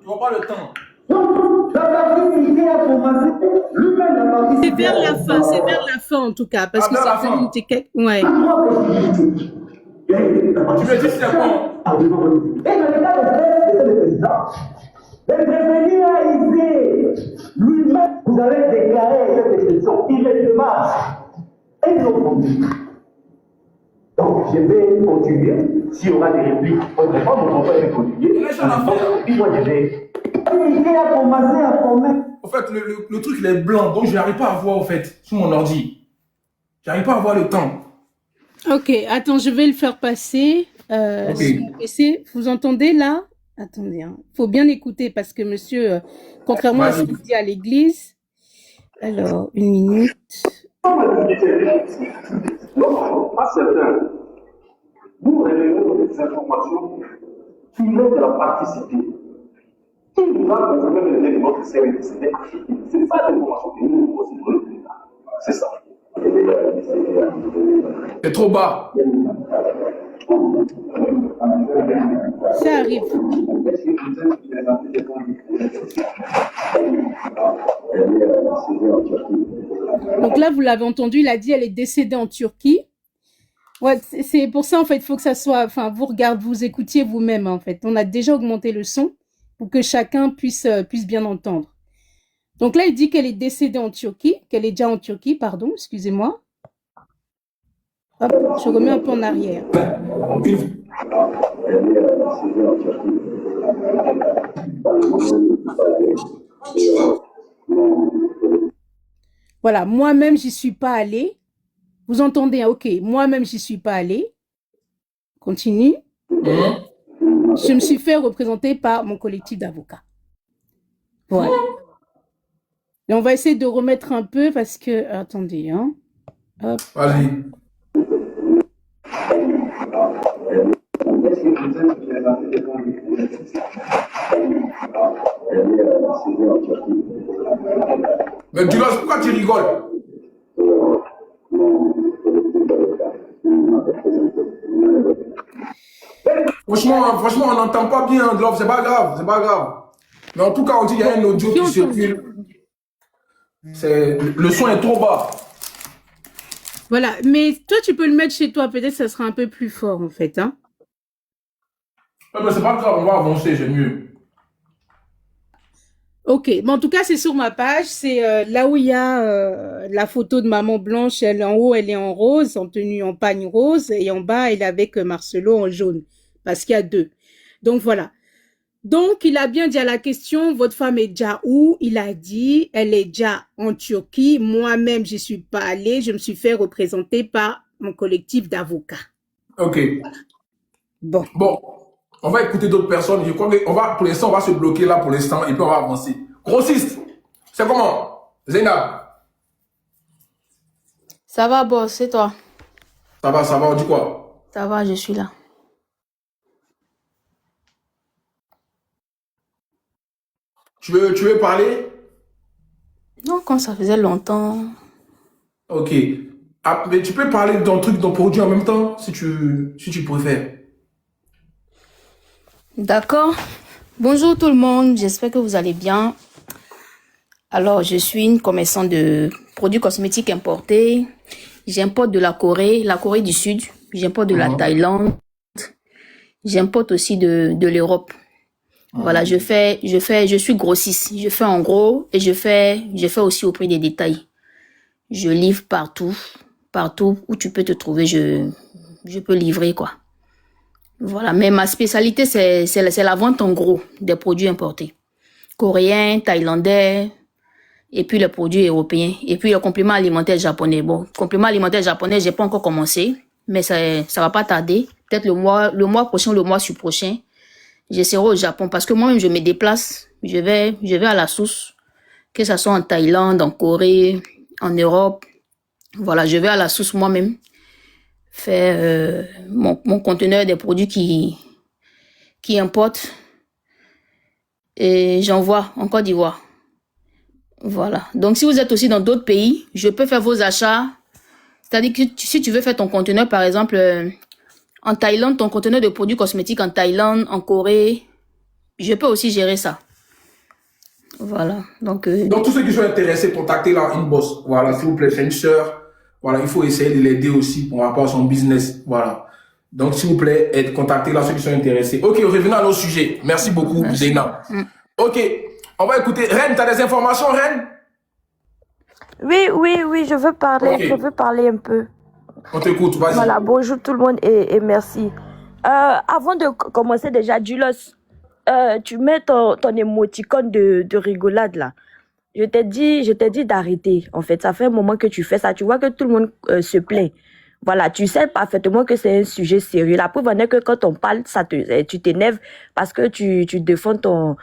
Tu vois pas le temps. Donc, la partie civile a commencé, lui-même la partie C'est vers la fin en tout cas, parce que ça fait une ticket. Ouais. Tu me dis c'est bon. Et dans le cas de président, le prévenu a été lui-même, vous avez déclaré cette expression irréellement et non. Donc je vais continuer. S'il y aura des répliques, on ne va pas mon va continuer. Puis moi je vais. Il a commencé à commettre. En fait, le truc il est blanc, donc je n'arrive pas à voir en fait sur mon ordi. J'arrive pas à voir le temps. Ok, attends, je vais le faire passer. Ok. sur mon PC. Vous entendez là? Attendez, hein. Faut bien écouter parce que monsieur, contrairement à ce Vas-y. qu'il dit à l'église, alors, une minute. Non, pas certain. Nous révélons des informations qui mettent la participer. Qui nous a confirmé que notre série décédée. C'est ça l'information que nous nous posons. C'est ça. C'est trop bas. Ça arrive. Donc là, vous l'avez entendu, il a dit elle est décédée en Turquie. Ouais, c'est pour ça, en fait, il faut que ça soit... Enfin, vous écoutiez vous-même, en fait. On a déjà augmenté le son pour que chacun puisse bien entendre. Donc là, il dit qu'elle est décédée en Turquie, qu'elle est déjà en Turquie, pardon, excusez-moi. Hop, je remets un peu en arrière. Voilà, moi-même, j'y suis pas allée. Vous entendez, ok, moi-même, j'y suis pas allée. Continue. Je me suis fait représenter par mon collectif d'avocats. Voilà. Et on va essayer de remettre un peu parce que... Attendez, hein. Hop. Vas-y. Mais Dulos, pourquoi tu rigoles? Franchement, on n'entend pas bien, Glove, c'est pas grave, c'est pas grave. Mais en tout cas, on dit qu'il y a un audio qui circule. Le son est trop bas. Voilà, mais toi, tu peux le mettre chez toi, peut-être ça sera un peu plus fort, en fait, hein. Mais c'est pas grave, on va avancer, c'est mieux. Ok, mais en tout cas, c'est sur ma page. C'est là où il y a la photo de maman blanche. Elle en haut, elle est en rose, en tenue en pagne rose, et en bas, elle est avec Marcelo en jaune, parce qu'il y a deux. Donc voilà. Donc il a bien dit à la question, votre femme est déjà où? Il a dit, elle est déjà en Turquie. Moi-même, j'y suis pas allée. Je me suis fait représenter par mon collectif d'avocats. Ok. Bon. On va écouter d'autres personnes. Je crois qu'on va, pour l'instant, on va se bloquer là pour l'instant et puis on va avancer. Grossiste, c'est comment? Zainab? Ça va, boss, c'est toi? Ça va, on dit quoi? Ça va, je suis là. Tu veux parler? Non, quand ça faisait longtemps. Ok. Ah, mais tu peux parler de ton truc, de ton produit en même temps, si tu préfères. D'accord. Bonjour tout le monde, j'espère que vous allez bien. Alors, je suis une commerçante de produits cosmétiques importés. J'importe de la Corée du Sud. J'importe de la Thaïlande. J'importe aussi de l'Europe. Voilà, je suis grossiste. Je fais en gros et je fais aussi au prix des détails. Je livre partout où tu peux te trouver, je peux livrer, quoi. Voilà, mais ma spécialité, c'est la vente en gros des produits importés. Coréens, thaïlandais, et puis les produits européens. Et puis le complément alimentaire japonais. Bon, complément alimentaire japonais, j'ai pas encore commencé, mais ça va pas tarder. Peut-être le mois prochain, le mois prochain, je serai au Japon parce que moi-même, je me déplace. Je vais à la source, que ce soit en Thaïlande, en Corée, en Europe. Voilà, je vais à la source moi-même. Faire mon conteneur des produits qui importent et j'envoie en Côte d'Ivoire. Voilà. Donc, si vous êtes aussi dans d'autres pays, je peux faire vos achats. C'est-à-dire que si tu veux faire ton conteneur, par exemple, en Thaïlande, ton conteneur de produits cosmétiques en Thaïlande, en Corée, je peux aussi gérer ça. Voilà. Donc tous ceux qui sont intéressés, contactez la inbox. Voilà, s'il vous plaît, c'est une sœur. Voilà, il faut essayer de l'aider aussi pour rapport à son business. Voilà. Donc, s'il vous plaît, contactez là ceux qui sont intéressés. Ok, revenons à nos sujets. Merci beaucoup, Zeyna. Ok, on va écouter. Reine, tu as des informations, Reine? Oui, je veux parler. Okay. Je veux parler un peu. On t'écoute, vas-y. Voilà, bonjour tout le monde et merci. Avant de commencer déjà, Julos, tu mets ton émoticône de rigolade là. Je t'ai dit d'arrêter. En fait, ça fait un moment que tu fais ça. Tu vois que tout le monde se plaint. Voilà, tu sais parfaitement que c'est un sujet sérieux. La preuve en est que quand on parle, tu t'énerves parce que tu défends ton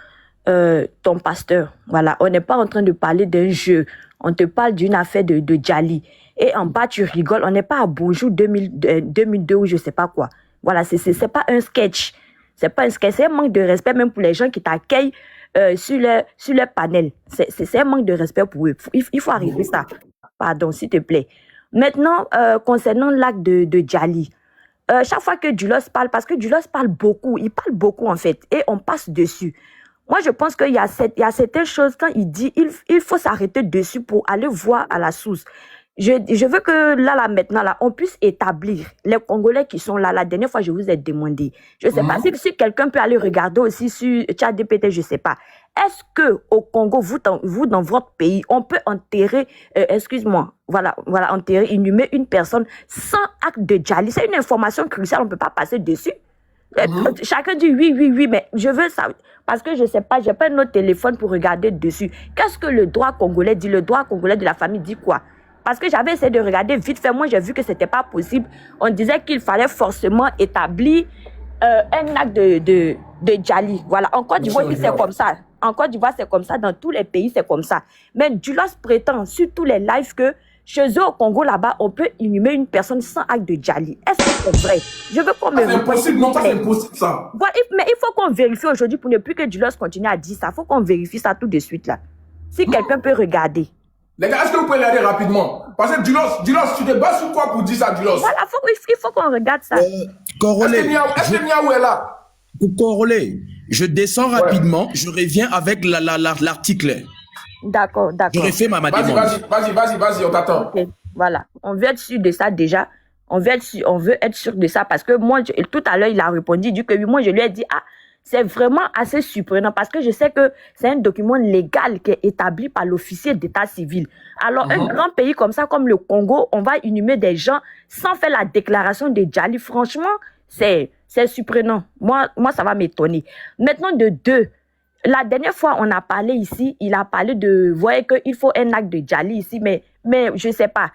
pasteur. Voilà, on n'est pas en train de parler d'un jeu. On te parle d'une affaire de Djali. Et en bas, tu rigoles. On n'est pas à Bonjour 2002 ou je sais pas quoi. Voilà, c'est pas un sketch. C'est pas un sketch. C'est un manque de respect même pour les gens qui t'accueillent sur le panel. C'est un manque de respect pour eux. Il faut arrêter ça. Pardon, s'il te plaît. Maintenant, concernant l'acte de Djali, chaque fois que Dulos parle, parce que Dulos parle beaucoup, il parle beaucoup en fait, et on passe dessus. Moi, je pense qu'il y a certaines choses, quand il dit, il faut s'arrêter dessus pour aller voir à la source. Je veux que là, maintenant, là, on puisse établir les Congolais qui sont là. La dernière fois, je vous ai demandé. Je ne sais pas si quelqu'un peut aller regarder aussi sur ChatGPT, je ne sais pas. Est-ce que au Congo, vous, dans votre pays, on peut enterrer, enterrer, inhumer une personne sans acte de Djali? C'est une information cruciale, on ne peut pas passer dessus. Chacun dit oui, mais je veux ça parce que je ne sais pas, j'ai pas un autre téléphone pour regarder dessus. Qu'est-ce que le droit congolais dit? Le droit congolais de la famille dit quoi? Parce que j'avais essayé de regarder vite fait, moi j'ai vu que c'était pas possible. On disait qu'il fallait forcément établir un acte de Djali. Voilà, en Côte d'Ivoire, c'est comme ça. En Côte d'Ivoire, c'est comme ça. Dans tous les pays, c'est comme ça. Mais Dulos prétend sur tous les lives que chez eux au Congo, là-bas, on peut inhumer une personne sans acte de Djali. Est-ce que c'est vrai? Je veux qu'on me... C'est impossible, non, ça c'est impossible, ça. Voilà, mais il faut qu'on vérifie aujourd'hui pour ne plus que Dulos continue à dire ça. Il faut qu'on vérifie ça tout de suite, là. Si quelqu'un peut regarder. Les gars, est-ce que vous pouvez regarder rapidement? Parce que Dulos, tu te bases sur quoi pour dire ça, Dulos? Voilà, il faut qu'on regarde ça. Corolé, est-ce que Miaou est là? Corolé, je descends rapidement, je reviens avec l'article. D'accord. Je refais ma demande. Vas-y, on t'attend. Okay. Voilà, on veut être sûr de ça déjà. On veut être sûr de ça parce que moi, tout à l'heure, il a répondu, il dit que moi, je lui ai dit, c'est vraiment assez surprenant parce que je sais que c'est un document légal qui est établi par l'officier d'état civil. Alors, un grand pays comme ça, comme le Congo, on va inhumer des gens sans faire la déclaration de Djali. Franchement, c'est surprenant. Moi, ça va m'étonner. Maintenant, de deux, la dernière fois, on a parlé ici, il a parlé de, vous voyez qu'il faut un acte de Djali ici, mais je ne sais pas.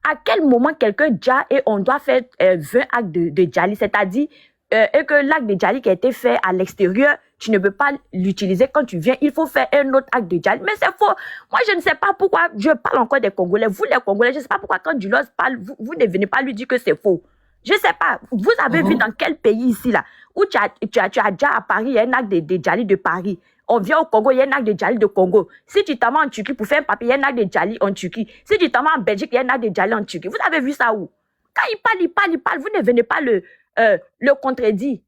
À quel moment quelqu'un Dja et on doit faire 20 actes de Djali, c'est-à-dire et que l'acte de Djali qui a été fait à l'extérieur, tu ne peux pas l'utiliser quand tu viens, il faut faire un autre acte de Djali. Mais c'est faux. Moi, je ne sais pas pourquoi, je parle encore des Congolais. Vous, les Congolais, je ne sais pas pourquoi quand Dulos parle, vous ne venez pas lui dire que c'est faux. Je ne sais pas. Vous avez vu dans quel pays ici, là, où tu as déjà à Paris, il y a un acte de Djali de Paris. On vient au Congo, il y a un acte de Djali de Congo. Si tu t'en vas en Turquie pour faire un papier, il y a un acte de Djali en Turquie. Si tu t'en vas en Belgique, il y a un acte de Djali en Turquie. Vous avez vu ça où? Quand il parle, vous ne venez pas le contredire.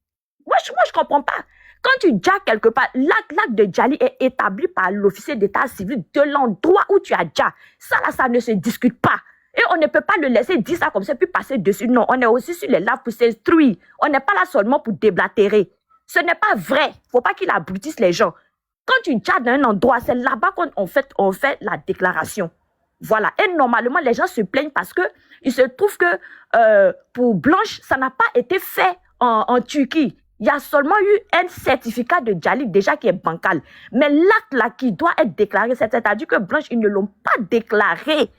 Moi, je comprends pas. Quand tu Dja quelque part, l'acte de Djali est établi par l'officier d'état civil de l'endroit où tu as Dja. Ça, là, ça ne se discute pas. Et on ne peut pas le laisser dire ça comme ça, puis passer dessus. Non, on est aussi sur les lives pour s'instruire. On n'est pas là seulement pour déblatérer. Ce n'est pas vrai. Il ne faut pas qu'il abrutisse les gens. Quand tu Dja dans un endroit, c'est là-bas qu'on fait la déclaration. Voilà. Et normalement, les gens se plaignent parce que il se trouve que pour Blanche, ça n'a pas été fait en Turquie. Il y a seulement eu un certificat de Djali déjà qui est bancal. Mais l'acte là qui doit être déclaré, c'est-à-dire que Blanche, ils ne l'ont pas déclaré.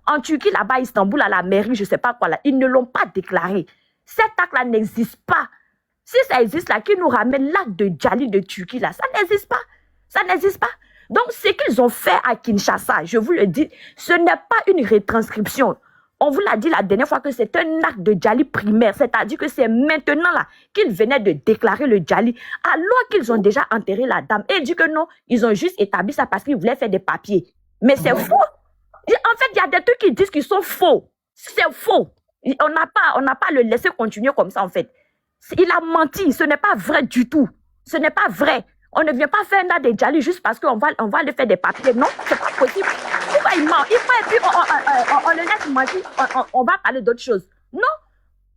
En Turquie, là-bas, Istanbul, à la mairie, je ne sais pas quoi là, ils ne l'ont pas déclaré. Cet acte-là n'existe pas. Si ça existe là, qui nous ramène l'acte de Djali de Turquie là, ça n'existe pas. Ça n'existe pas. Donc, ce qu'ils ont fait à Kinshasa, je vous le dis, ce n'est pas une retranscription. On vous l'a dit la dernière fois que c'est un acte de Djali primaire, c'est-à-dire que c'est maintenant là qu'ils venaient de déclarer le Djali, alors qu'ils ont déjà enterré la dame. Et ils disent que non, ils ont juste établi ça parce qu'ils voulaient faire des papiers. Mais c'est faux. En fait, il y a des trucs qui disent qu'ils sont faux. C'est faux. On n'a pas à le laisser continuer comme ça, en fait. Il a menti. Ce n'est pas vrai du tout. Ce n'est pas vrai. On ne vient pas faire un acte de Djali juste parce qu'on va aller faire des papiers. Non, c'est pas possible. Pourquoi il ment? Il faut, et puis on le laisse mentir. On va parler d'autre chose. Non.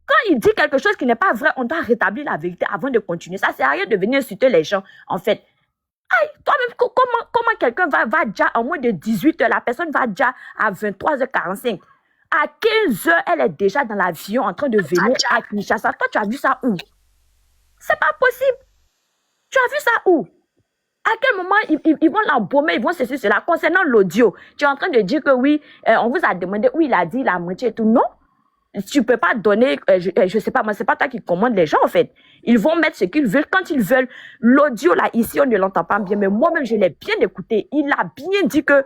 Quand il dit quelque chose qui n'est pas vrai, on doit rétablir la vérité avant de continuer. Ça ne sert à rien de venir insulter les gens, en fait. Aïe, toi-même, comment quelqu'un va déjà en moins de 18 heures, la personne va déjà à 23h45. À 15h, elle est déjà dans l'avion en train de venir à Kinshasa. Toi, tu as vu ça où? C'est pas possible. Tu as vu ça où? À quel moment ils vont l'embaumer, ils vont ceci, cela. Concernant l'audio, tu es en train de dire que oui, on vous a demandé où il a dit, il a menti et tout. Non. tu peux pas donner, je sais pas, moi, c'est pas toi qui commande les gens, en fait. Ils vont mettre ce qu'ils veulent quand ils veulent. L'audio, là, ici, on ne l'entend pas bien, mais moi-même, je l'ai bien écouté. Il a bien dit que,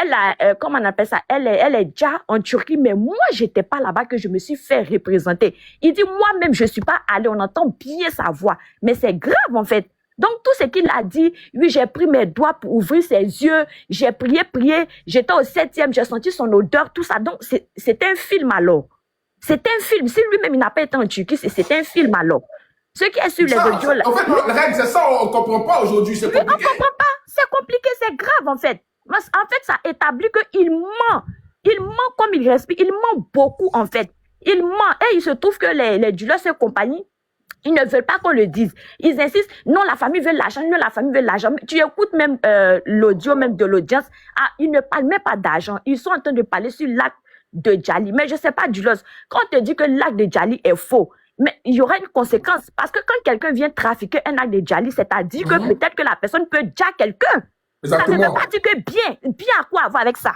elle a, comment on appelle ça, elle est déjà en Turquie, mais moi, j'étais pas là-bas, que je me suis fait représenter. Il dit, moi-même, je suis pas allé, on entend bien sa voix. Mais c'est grave, en fait. Donc, tout ce qu'il a dit, oui, j'ai pris mes doigts pour ouvrir ses yeux, j'ai prié, j'étais au 7e, j'ai senti son odeur, tout ça. Donc, c'est un film alors. C'est un film. Si lui-même, il n'a pas été en Turquie, c'est un film alors. Ce qui est sur les audios là. En fait, reine, c'est ça, on ne comprend pas aujourd'hui, c'est compliqué. On ne comprend pas. C'est compliqué, c'est grave en fait. En fait, ça établit qu'il ment. Il ment comme il respire. Il ment beaucoup en fait. Il ment. Et il se trouve que les dealers et compagnie, ils ne veulent pas qu'on le dise. Ils insistent, non, la famille veut l'argent, non, la famille veut l'argent. Tu écoutes même l'audio même de l'audience. Ah, ils ne parlent même pas d'argent. Ils sont en train de parler sur l'acte de Djali. Mais je ne sais pas, Dulos, quand on te dit que l'acte de Djali est faux, mais il y aura une conséquence. Parce que quand quelqu'un vient trafiquer un acte de Djali, c'est-à-dire que peut-être que la personne peut déjà quelqu'un. Exactement. Ça ne veut pas dire que bien à quoi avoir avec ça.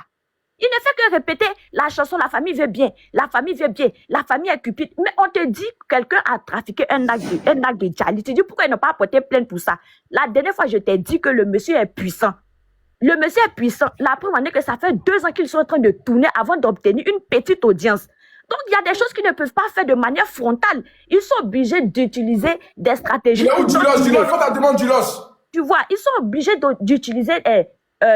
Il ne fait que répéter la chanson, la famille veut bien, la famille veut bien, la famille est cupide. Mais on te dit que quelqu'un a trafiqué un acte de Djali. Tu te dis pourquoi il n'a pas porté plainte pour ça. La dernière fois, je t'ai dit que le monsieur est puissant. Le monsieur est puissant. La preuve en est que ça fait 2 ans qu'ils sont en train de tourner avant d'obtenir une petite audience. Donc, il y a des choses qu'ils ne peuvent pas faire de manière frontale. Ils sont obligés d'utiliser des stratégies. Il est où Dulos? Dulos, faut ta demande Dulos. Tu vois, ils sont obligés d'utiliser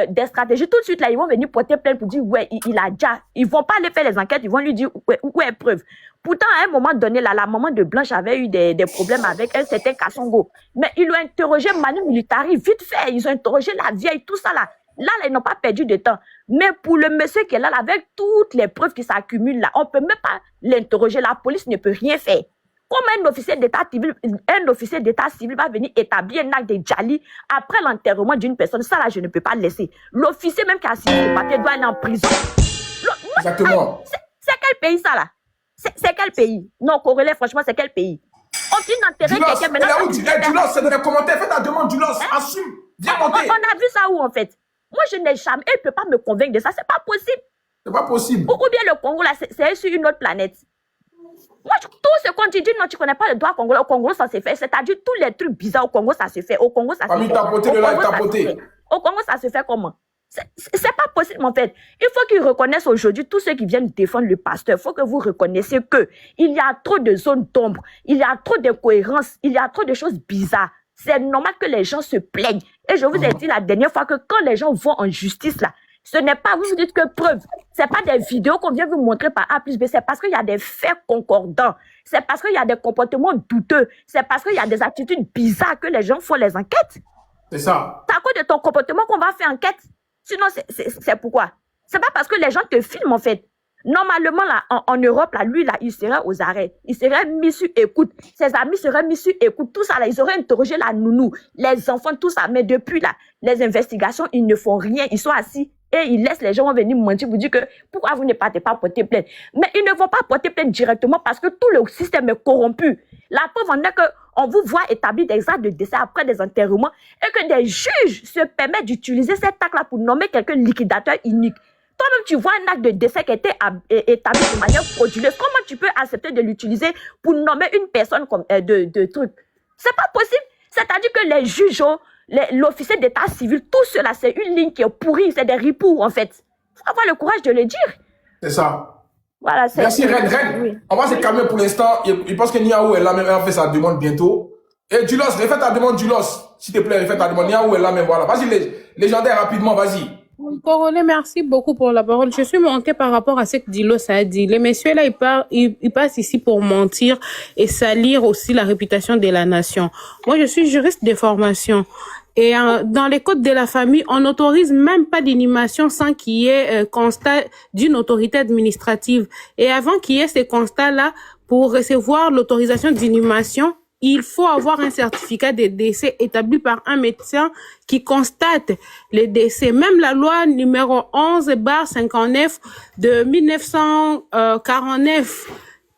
des stratégies. Tout de suite, là, ils vont venir porter plainte pour dire, ouais, il a déjà. Ils vont pas aller faire les enquêtes, ils vont lui dire, ouais, preuve. Pourtant, à un moment donné, là, la maman de Blanche avait eu des problèmes avec un certain Kassongo. Mais ils l'ont interrogé Manu Militari vite fait. Ils ont interrogé la vieille, tout ça là. Là, ils n'ont pas perdu de temps. Mais pour le monsieur qui est là, avec toutes les preuves qui s'accumulent là, on ne peut même pas l'interroger. La police ne peut rien faire. Comment un officier d'état civil va venir établir un acte de Djali après l'enterrement d'une personne? Ça là, je ne peux pas le laisser. L'officier même qui a signé le papier doit aller en prison. Exactement. C'est quel pays ça là? C'est quel pays? Non, Corélé, franchement, c'est quel pays? On vient d'enterrer quelqu'un maintenant. Dulos, c'est dans les commentaires. Fais ta demande, Dulos. Assume. Viens monter. On a vu ça où en fait? Moi, je n'ai jamais. Il ne peut pas me convaincre de ça. C'est pas possible. C'est pas possible. Ou bien le Congo, là, c'est sur une autre planète. Moi, tout ce qu'on te dit, non, tu ne connais pas le droit congolais. Au Congo, ça se fait. C'est-à-dire, tous les trucs bizarres au Congo, ça se fait. Au Congo, ça se fait. Tapoter, le live, tapoter. Au Congo, ça se fait comment? C'est pas possible, en fait. Il faut qu'ils reconnaissent aujourd'hui, tous ceux qui viennent défendre le pasteur, il faut que vous reconnaissiez que il y a trop de zones d'ombre, il y a trop d'incohérences, il y a trop de choses bizarres. C'est normal que les gens se plaignent. Et je vous ai dit la dernière fois que quand les gens vont en justice, là, ce n'est pas, vous dites que preuve. C'est pas des vidéos qu'on vient vous montrer par A plus B. C'est parce qu'il y a des faits concordants. C'est parce qu'il y a des comportements douteux. C'est parce qu'il y a des attitudes bizarres que les gens font les enquêtes. C'est ça. C'est à cause de ton comportement qu'on va faire enquête. Sinon, c'est pourquoi? C'est pas parce que les gens te filment, en fait. Normalement, là, en Europe, là, lui, là, il serait aux arrêts. Il serait mis sur écoute. Ses amis seraient mis sur écoute. Tout ça, là, ils auraient interrogé la nounou, les enfants, tout ça. Mais depuis, là, les investigations, ils ne font rien. Ils sont assis et ils laissent les gens venir mentir, vous dire que pourquoi vous ne partez pas porter plainte. Mais ils ne vont pas porter plainte directement parce que tout le système est corrompu. La preuve en est qu'on vous voit établir des actes de décès après des enterrements et que des juges se permettent d'utiliser cet acte-là pour nommer quelqu'un liquidateur unique. Toi-même, tu vois un acte de décès qui a été établi de manière frauduleuse. Comment tu peux accepter de l'utiliser pour nommer une personne comme de truc? C'est pas possible. C'est-à-dire que les juges, l'officier d'état civil, tout cela, c'est une ligne qui est pourrie, c'est des ripoux, en fait. Il faut avoir le courage de le dire. C'est ça. Voilà, merci, Reine. Oui. On va se calmer pour l'instant. Il pense que Niaou est là, même elle fait sa demande bientôt. Et Dulos, refais ta demande, Dulos. S'il te plaît, refais ta demande. Niaou est là, même voilà. Vas-y, légendaire, rapidement, vas-y. Corolé, merci beaucoup pour la parole. Je suis manquée par rapport à ce que Dilos a dit. Les messieurs là, ils passent ici pour mentir et salir aussi la réputation de la nation. Moi, je suis juriste de formation. Et dans les codes de la famille, on n'autorise même pas d'inhumation sans qu'il y ait constat d'une autorité administrative. Et avant qu'il y ait ces constats-là, pour recevoir l'autorisation d'inhumation, il faut avoir un certificat de décès établi par un médecin qui constate les décès. Même la loi numéro 11/59 de 1949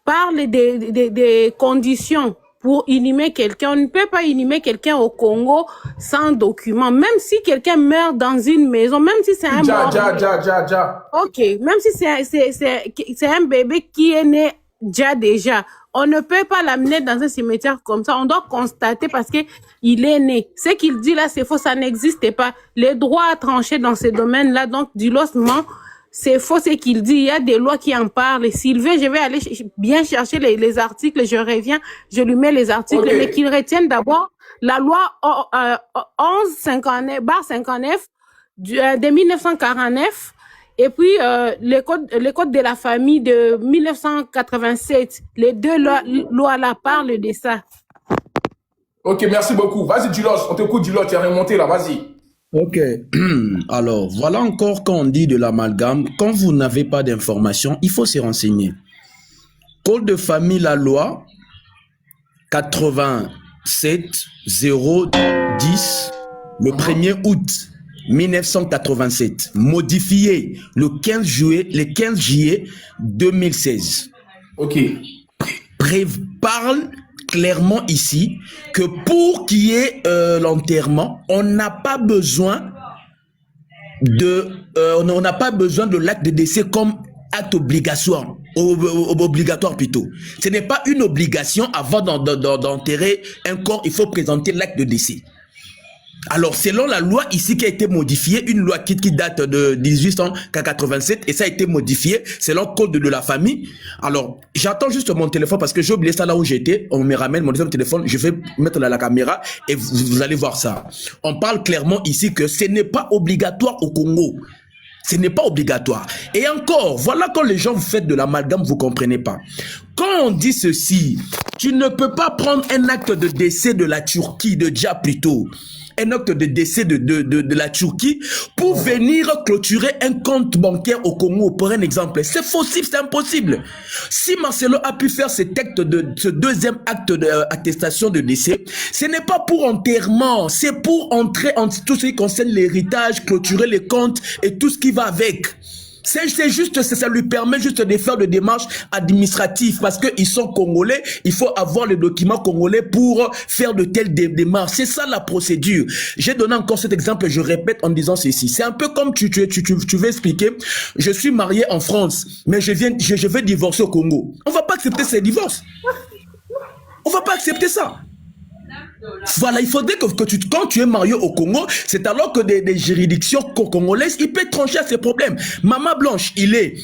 parle des conditions pour inhumer quelqu'un. On ne peut pas inhumer quelqu'un au Congo sans document. Même si quelqu'un meurt dans une maison, même si c'est un mort. Ja. Ok, même si c'est un bébé qui est né déjà. On ne peut pas l'amener dans un cimetière comme ça. On doit constater parce que il est né. Ce qu'il dit là, c'est faux. Ça n'existe pas. Les droits à trancher dans ces domaines-là, donc Dulos ment. C'est faux ce qu'il dit. Il y a des lois qui en parlent. Et s'il veut, je vais aller bien chercher les articles. Je reviens, je lui mets les articles. Mais qu'il retienne d'abord la loi 11-59 de 1949 et puis les codes de la famille de 1987. Les deux lois là parlent de ça. Ok, merci beaucoup. Vas-y, Dulos. On t'écoute, Dulos. Tu as remonté là. Vas-y. Ok, alors voilà encore quand on dit de l'amalgame, quand vous n'avez pas d'informations, il faut se renseigner. Code de famille, la loi 87 010 le 1er août 1987, modifié le 15 juillet 2016. Ok. Parle clairement ici que pour qu'il y ait l'enterrement, on n'a pas besoin de l'acte de décès comme acte obligatoire, plutôt. Ce n'est pas une obligation avant d'enterrer un corps, il faut présenter l'acte de décès. Alors, selon la loi ici qui a été modifiée, une loi qui date de 1887 et ça a été modifié selon le code de la famille. Alors, j'attends juste mon téléphone parce que j'ai oublié ça là où j'étais. On me ramène mon téléphone, je vais mettre la caméra et vous allez voir ça. On parle clairement ici que ce n'est pas obligatoire au Congo. Ce n'est pas obligatoire. Et encore, voilà quand les gens vous faites de l'amalgame, vous comprenez pas. Quand on dit ceci, tu ne peux pas prendre un acte de décès de la Turquie, de Dja plutôt, un acte de décès de la Turquie pour venir clôturer un compte bancaire au Congo, pour un exemple. C'est possible, c'est impossible. Si Marcelo a pu faire ce deuxième acte d'attestation de décès, ce n'est pas pour enterrement, c'est pour entrer en tout ce qui concerne l'héritage, clôturer les comptes et tout ce qui va avec. C'est juste, ça lui permet juste de faire des démarches administratives parce qu'ils sont congolais, il faut avoir les documents congolais pour faire de telles démarches. C'est ça la procédure. J'ai donné encore cet exemple, je répète en disant ceci. C'est un peu comme tu veux expliquer, je suis marié en France, mais je vais divorcer au Congo. On va pas accepter ces divorces. On va pas accepter ça. Voilà, il faudrait que quand tu es marié au Congo, c'est alors que des juridictions congolaises, il peut trancher à ces problèmes. Maman Blanche, il est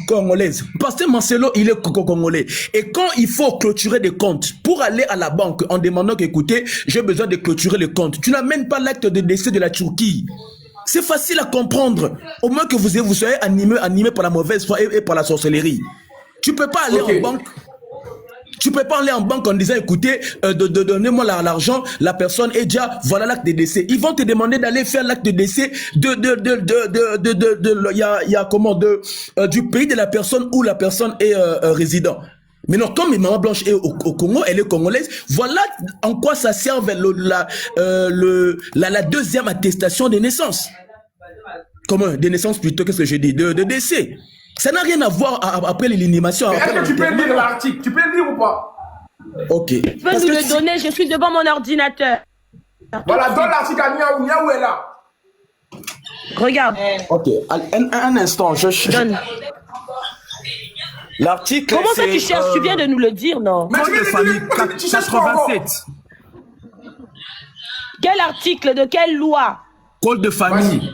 congolaise. Pasteur Marcelo, il est congolais. Et quand il faut clôturer des comptes, pour aller à la banque en demandant qu'écoutez, j'ai besoin de clôturer les comptes, tu n'amènes pas l'acte de décès de la Turquie. C'est facile à comprendre. Au moins que vous soyez animé par la mauvaise foi et par la sorcellerie. Tu peux pas aller en banque. Tu peux pas aller en banque en disant, écoutez, donnez-moi l'argent, la personne est déjà, voilà l'acte de décès. Ils vont te demander d'aller faire l'acte de décès du pays de la personne où la personne est résident. Mais non, comme Maman Blanche est au Congo, elle est congolaise, voilà en quoi ça sert la deuxième attestation de naissance. Comment? De naissance plutôt, qu'est-ce que je dis? De décès. Ça n'a rien à voir après l'élimination. Est-ce que tu peux lire l'article? Tu peux le lire ou pas? Ok. Tu peux nous le donner, je suis devant mon ordinateur. Voilà, donne l'article à Niaou. Niaou est là. Regarde. Ok, un instant, je donne. L'article. Comment ça tu cherches? Tu viens de nous le dire, non? Mais tu de famille 87. Quel article? De quelle loi? Code de famille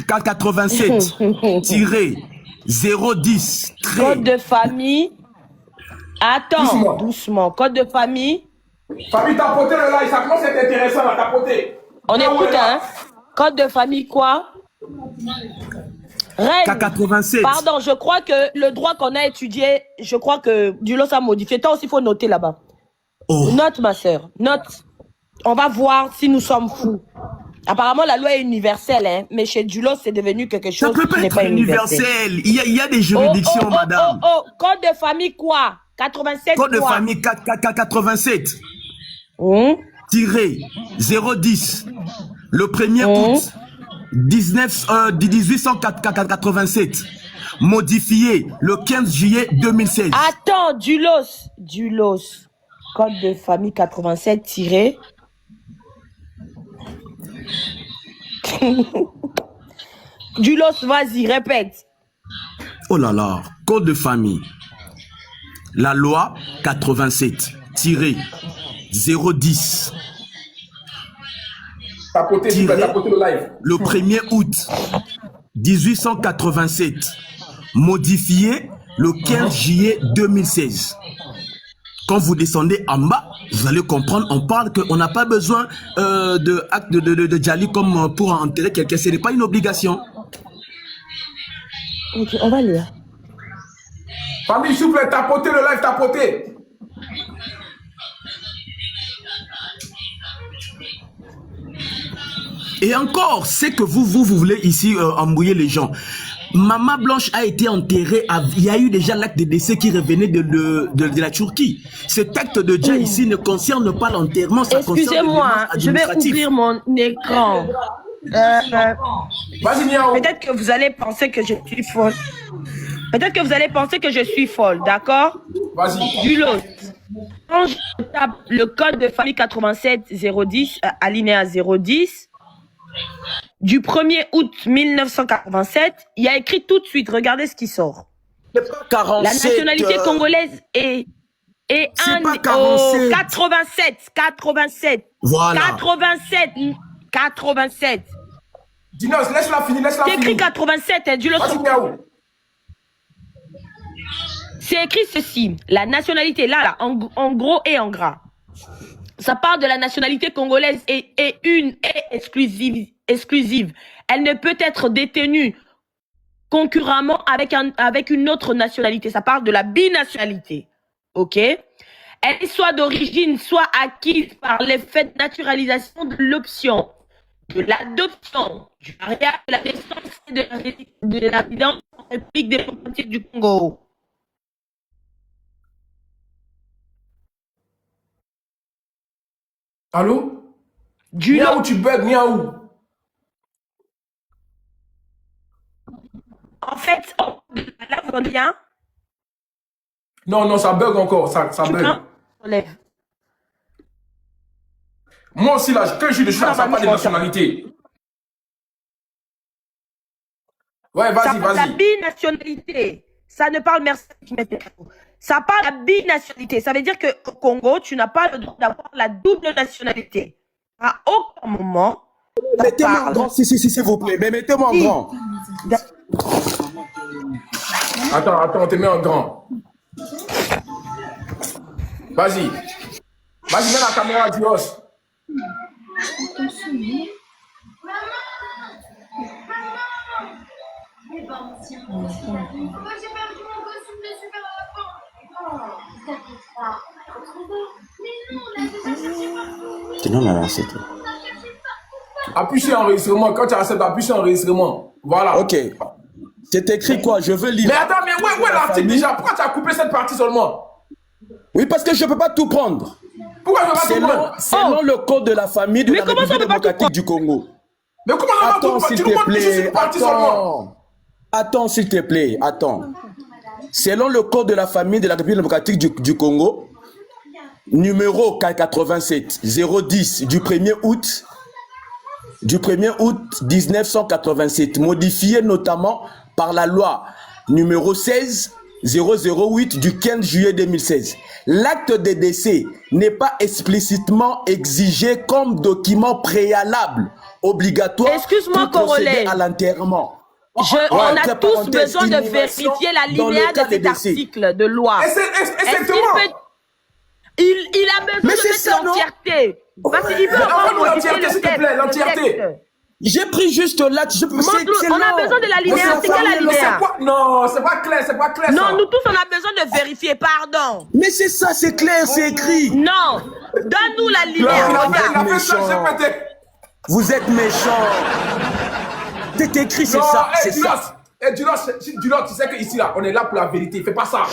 87-010. Code de famille. Attends, doucement. Code de famille. Famille tapoter là, ça commence à être intéressant à tapoter. On écoute, hein? Code de famille quoi? Reine. 87. Pardon, je crois que le droit qu'on a étudié, je crois que Dulos a modifié. Toi aussi, il faut noter là-bas. Oh. Note, ma soeur. Note. On va voir si nous sommes fous. Apparemment, la loi est universelle, hein, mais chez Dulos, c'est devenu quelque chose qui n'est pas universel. Il y a des juridictions, madame. Code de famille quoi? 87 Code de famille 87. 010. Le 1er août 1887. Modifié le 15 juillet 2016. Attends, Dulos. Code de famille 87 tiré. Dulos, vas-y, répète. Oh là là, code de famille la loi 87-010 Tapotez le live. le 1er août 1887, modifié le 15 juillet 2016. Quand vous descendez en bas, vous allez comprendre, on parle qu'on n'a pas besoin de acte de Djali comme pour enterrer quelqu'un. Ce n'est pas une obligation. Ok, on va lire. Famille, s'il vous plaît, tapotez le live, tapotez. Et encore, c'est que vous voulez ici embrouiller les gens. Maman Blanche a été enterrée, il y a eu déjà l'acte de décès qui revenait de la Turquie. Cet acte de Dja ici ne concerne pas l'enterrement, ça concerne excusez-moi, je vais ouvrir mon écran. Vas-y, Niao. Peut-être que vous allez penser que je suis folle. Peut-être que vous allez penser que je suis folle, d'accord? Vas-y. Dulos. Quand je tape le code de famille 87-010, alinéa 010, du 1er août 1987, il y a écrit tout de suite, regardez ce qui sort. 47, la nationalité congolaise est un pas 47. 87. Voilà. 87. Dinos, laisse-la finir, laisse-la C'est finir. écrit 87, hein, du Vas-y, Niao. C'est écrit ceci, la nationalité, là, en gros et en gras. Ça parle de la nationalité congolaise et exclusive. Elle ne peut être détenue concurremment avec une autre nationalité. Ça parle de la binationalité. OK? Elle est soit d'origine, soit acquise par l'effet de naturalisation de l'option, de l'adoption, du mariage, de la naissance et de la résidence en République démocratique du Congo. Allô? Du Niao, tu bugs, Niao. En fait, là, vous entendez bien? Non, ça bug encore, ça bug. Enlève. Moi aussi, là, quand je suis dessus, ça parle pas de nationalité. Ouais, Ça vas-y, parle de la vas-y. binationalité. Ça ne parle, merci qui met tes mots. Ça parle de la binationalité. Ça veut dire qu'au Congo, tu n'as pas le droit d'avoir la double nationalité. À aucun moment. Mettez-moi en grand, s'il vous plaît. Mais mettez-moi en grand. Attends, on te met en grand. Vas-y. Vas-y, mets la caméra à Dios. Appuie sur enregistrement. Quand tu acceptes, appuie sur enregistrement. Voilà. Ok. C'est écrit quoi? Je veux lire. Mais attends, mais où est l'article déjà? Pourquoi tu as coupé cette partie seulement? Oui, parce que je ne peux pas tout prendre. Pourquoi je ne peux pas tout prendre? Selon le code de la famille de la République démocratique du Congo. Mais comment on va tout prendre? Tu nous montres juste une partie seulement. Attends, s'il te plaît. Attends. Selon le code de la famille de la République démocratique du Congo, numéro 87-010 du 1er août 1987, modifié notamment par la loi numéro 16-008 du 15 juillet 2016. L'acte de décès n'est pas explicitement exigé comme document préalable obligatoire Excuse-moi, pour procéder Congolais. à l'enterrement. On a tous besoin de vérifier la linéa de cet article de loi. Et c'est comment? Il a besoin de mettre l'entièreté. Parce qu'il peut encore modifier le s'il te plaît, l'entièreté. J'ai pris juste l'acte. On a besoin de la linéa. C'est quelle la linéa? Non, c'est pas clair, c'est pas clair. Non, nous tous, on a besoin de vérifier, pardon. Mais c'est ça, c'est clair, c'est écrit. Non, donne-nous la linéa. Il a Regarde. fait ça, j'ai pété. Vous êtes méchants. C'est écrit, c'est ça. C'est ça. Dulos, tu sais qu'ici, là, on est là pour la vérité. Fais pas ça.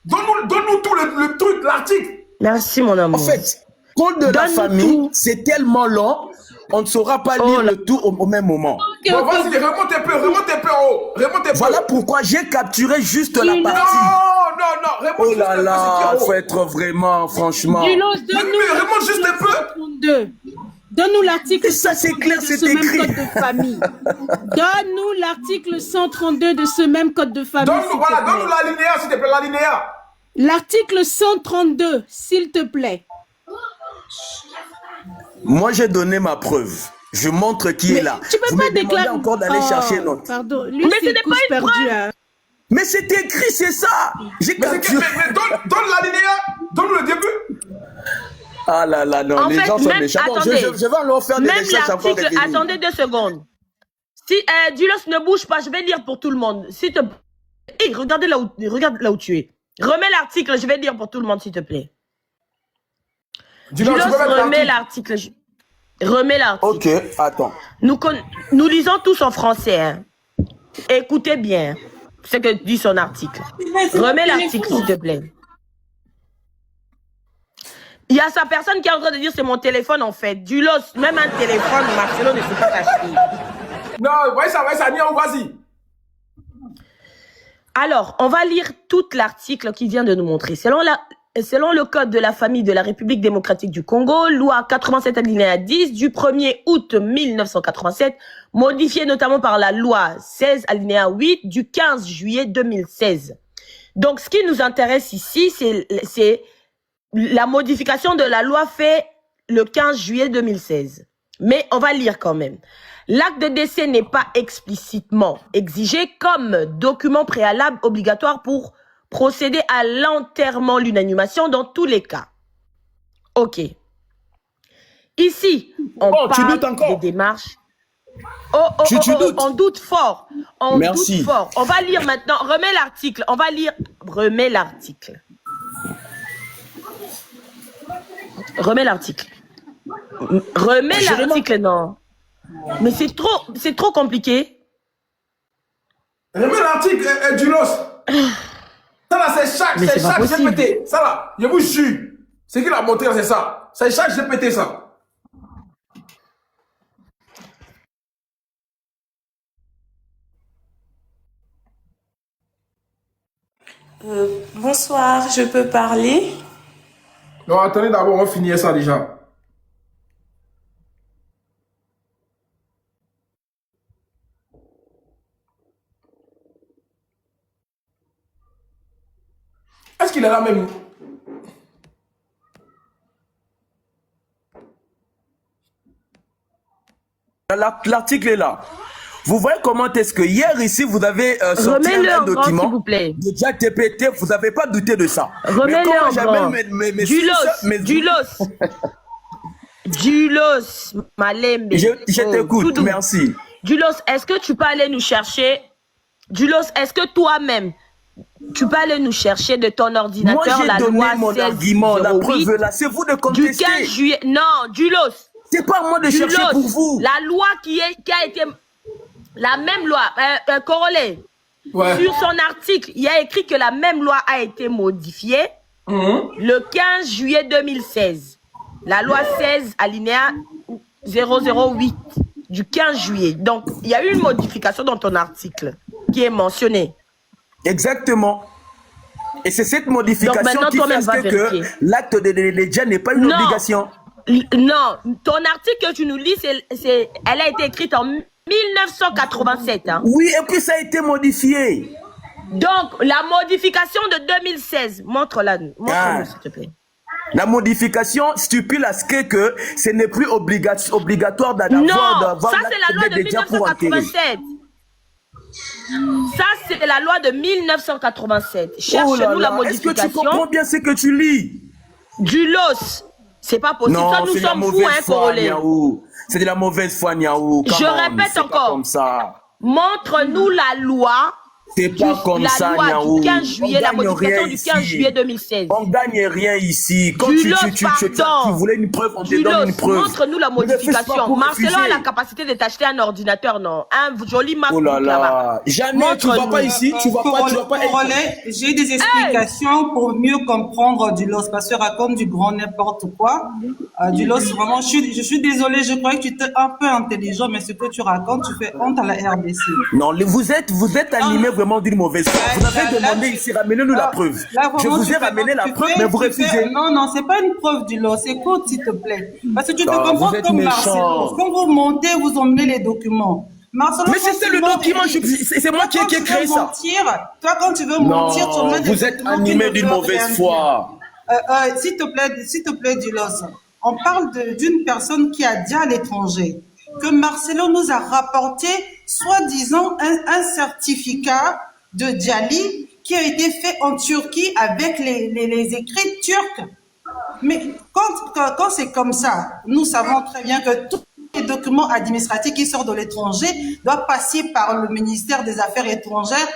Donne-nous tout le truc, l'article. Merci, mon amour. En fait, code de la famille, c'est tellement long, on ne saura pas lire le tout au même moment. Bon, vas-y, remonte un peu, oh. Remonte un peu. Voilà pourquoi j'ai capturé juste la partie. Non, remonte Oh juste là un peu. là, faut être vraiment, franchement. Remonte juste un peu. Donne-nous l'article. Ça, c'est clair, c'est ce même écrit. code de famille. Donne-nous l'article 132 de ce même code de famille. Donne-nous la linéa, s'il te plaît, la linéa. L'article 132, s'il te plaît. Moi, j'ai donné ma preuve. Je montre qui est là. Tu peux Vous pas me demandez déclarer encore d'aller chercher notre. Pardon, lui, Mais c'est ce n'est couche pas une perdue. preuve. Hein. Mais c'est écrit, c'est ça. J'ai capturé. Mais donne l'alinéa, donne le début. Ah là là, non, En les fait, gens sont même, méchants. Bon, attendez, je vais leur faire des même recherches encore. l'article, attendez 2 secondes. Si Dulos ne bouge pas, je vais lire pour tout le monde. S'il te plaît. Regarde là où tu es. Remets l'article, je vais lire pour tout le monde, s'il te plaît. Dulos, remets l'article. Remets l'article. Ok, attends. Nous lisons tous en français. Hein. Écoutez bien ce que dit son article. Remets l'article, s'il te plaît. Il y a sa personne qui est en train de dire c'est mon téléphone en fait. Dulos, même un téléphone, Marcelo ne peut pas t'acheter. Non, ça, vas-y. Alors, on va lire tout l'article qu'il vient de nous montrer. Selon le Code de la famille de la République démocratique du Congo, loi 87 alinéa 10 du 1er août 1987, modifiée notamment par la loi 16 alinéa 8 du 15 juillet 2016. Donc, ce qui nous intéresse ici, c'est la modification de la loi faite le 15 juillet 2016. Mais on va lire quand même. L'acte de décès n'est pas explicitement exigé comme document préalable obligatoire pour procéder à l'enterrement, l'unanimation dans tous les cas. Ok. Ici, on parle des démarches. On doute fort. Merci. Doute fort. On va lire maintenant. Remets l'article. On va lire. Remets l'article. Remets l'article. Remets l'article, non. Mais c'est trop compliqué. Remets l'article, Dulos. Ça là, c'est chaque GPT. Ça là, je vous jure. C'est qu'il a monté, c'est ça. C'est chaque GPT, ça. Bonsoir, je peux parler? Non, attendez d'abord, on va finir ça déjà. Est-ce qu'il est là même? L'article est là. Vous voyez comment est-ce que hier ici vous avez sorti un document. S'il vous plaît. Déjà TPT, vous n'avez pas douté de ça. Remets-le en grand. Dulos, Malembe. Je t'écoute, merci. Dulos, est-ce que tu peux aller nous chercher? Dulos, est-ce que toi-même, tu peux aller nous chercher de ton ordinateur la loi 16 Moi, j'ai donné mon argument, la preuve là, c'est vous de contester. Du 15 juillet, non, Dulos. C'est pas à moi de chercher pour vous. La loi qui a été, la même loi, Corollé, sur son article, il y a écrit que la même loi a été modifiée le 15 juillet 2016. La loi 16, alinéa 008 du 15 juillet. Donc, il y a eu une modification dans ton article qui est mentionnée. Exactement. Et c'est cette modification qui fait que l'acte de l'État n'est pas une obligation. Non, ton article que tu nous lis, elle a été écrite en 1987. Hein. Oui, et puis ça a été modifié. Donc, la modification de 2016, montre-la, s'il te plaît. La modification stipule à ce que ce n'est plus obligatoire d'avoir. Non, ça c'est la loi de 1987. Ça c'est la loi de 1987. Cherche-nous la modification. Est-ce que tu comprends bien ce que tu lis? Dulos, c'est pas possible. Non, ça, nous sommes fous, hein, Corollé. C'est de la mauvaise foi, Niaou. Je répète encore. Montre-nous la loi. C'est pas comme ça, Niaou. La loi du 15 juillet, la modification du 15 juillet 2016. On gagne rien ici. Quand tu voulais une preuve, on te donne une preuve. Montre-nous la modification. Marcelo a la capacité de t'acheter un ordinateur, non? Un joli Mac. Oh là là. Jamais, tu vas pas ici. Tu vas pas J'ai des explications pour mieux comprendre Dulos, parce que raconte du grand n'importe quoi. Dulos, vraiment, je suis désolée, je croyais que tu étais un peu intelligent, mais ce que tu racontes, tu fais honte à la RDC. Non, vous êtes animé vraiment d'une mauvaise foi. Vous avez demandé ici, ramenez-nous la preuve. Je vous ai ramené la preuve, mais vous refusez. Non, c'est pas une preuve, Dulos. Écoute, s'il te plaît. Parce que tu te comprends comme Marcelo. Quand vous montez, vous emmenez les documents. Marcelo, Mais c'est ça le document, c'est moi qui ai créé ça. Toi, quand tu veux mentir, tu Non, mets des vous êtes documents qui animé ne d'une veulent mauvaise rien foi. dire. S'il te plaît, Dulos, on parle d'une personne qui a dit à l'étranger que Marcelo nous a rapporté, soi-disant, un certificat de Djali qui a été fait en Turquie avec les écrits turcs. Mais quand c'est comme ça, nous savons très bien que tous les documents administratifs qui sortent de l'étranger doivent passer par le ministère des Affaires étrangères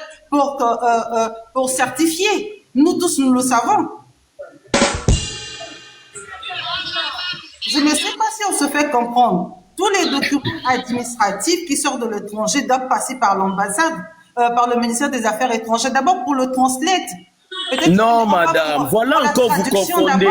pour certifier. Nous tous, nous le savons. Je ne sais pas si on se fait comprendre. Tous les documents administratifs qui sortent de l'étranger doivent passer par l'ambassade, par le ministère des Affaires étrangères, d'abord pour le translate. Non, madame, voilà encore vous confondez.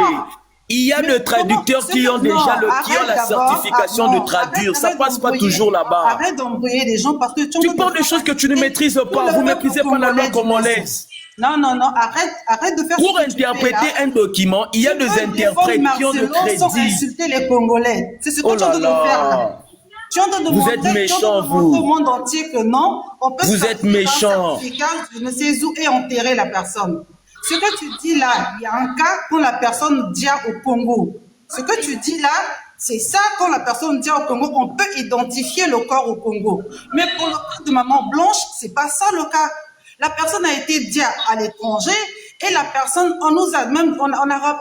Il y a des traducteurs qui ont déjà la certification de traduire. Ça passe pas toujours là-bas. Arrête d'embrouiller les gens parce que tu parles des choses que tu ne maîtrises pas. Vous ne maîtrisez pas la loi congolaise. Non, arrête de faire pour interpréter un document, il y a des interprètes qui ont de crédit. Sans insulter les Congolais. C'est ce que tu es en train de faire là. Tu es en train de vous êtes méchant, vous. Au monde entier que non, on peut vous êtes méchant. Je ne sais où et enterrer la personne. Ce que tu dis là, il y a un cas quand la personne dit au Congo. Ce que tu dis là, c'est ça quand la personne dit au Congo, on peut identifier le corps au Congo. Mais pour le cas de Maman Blanche, c'est pas ça le cas. La personne a été dit à l'étranger et la personne, on a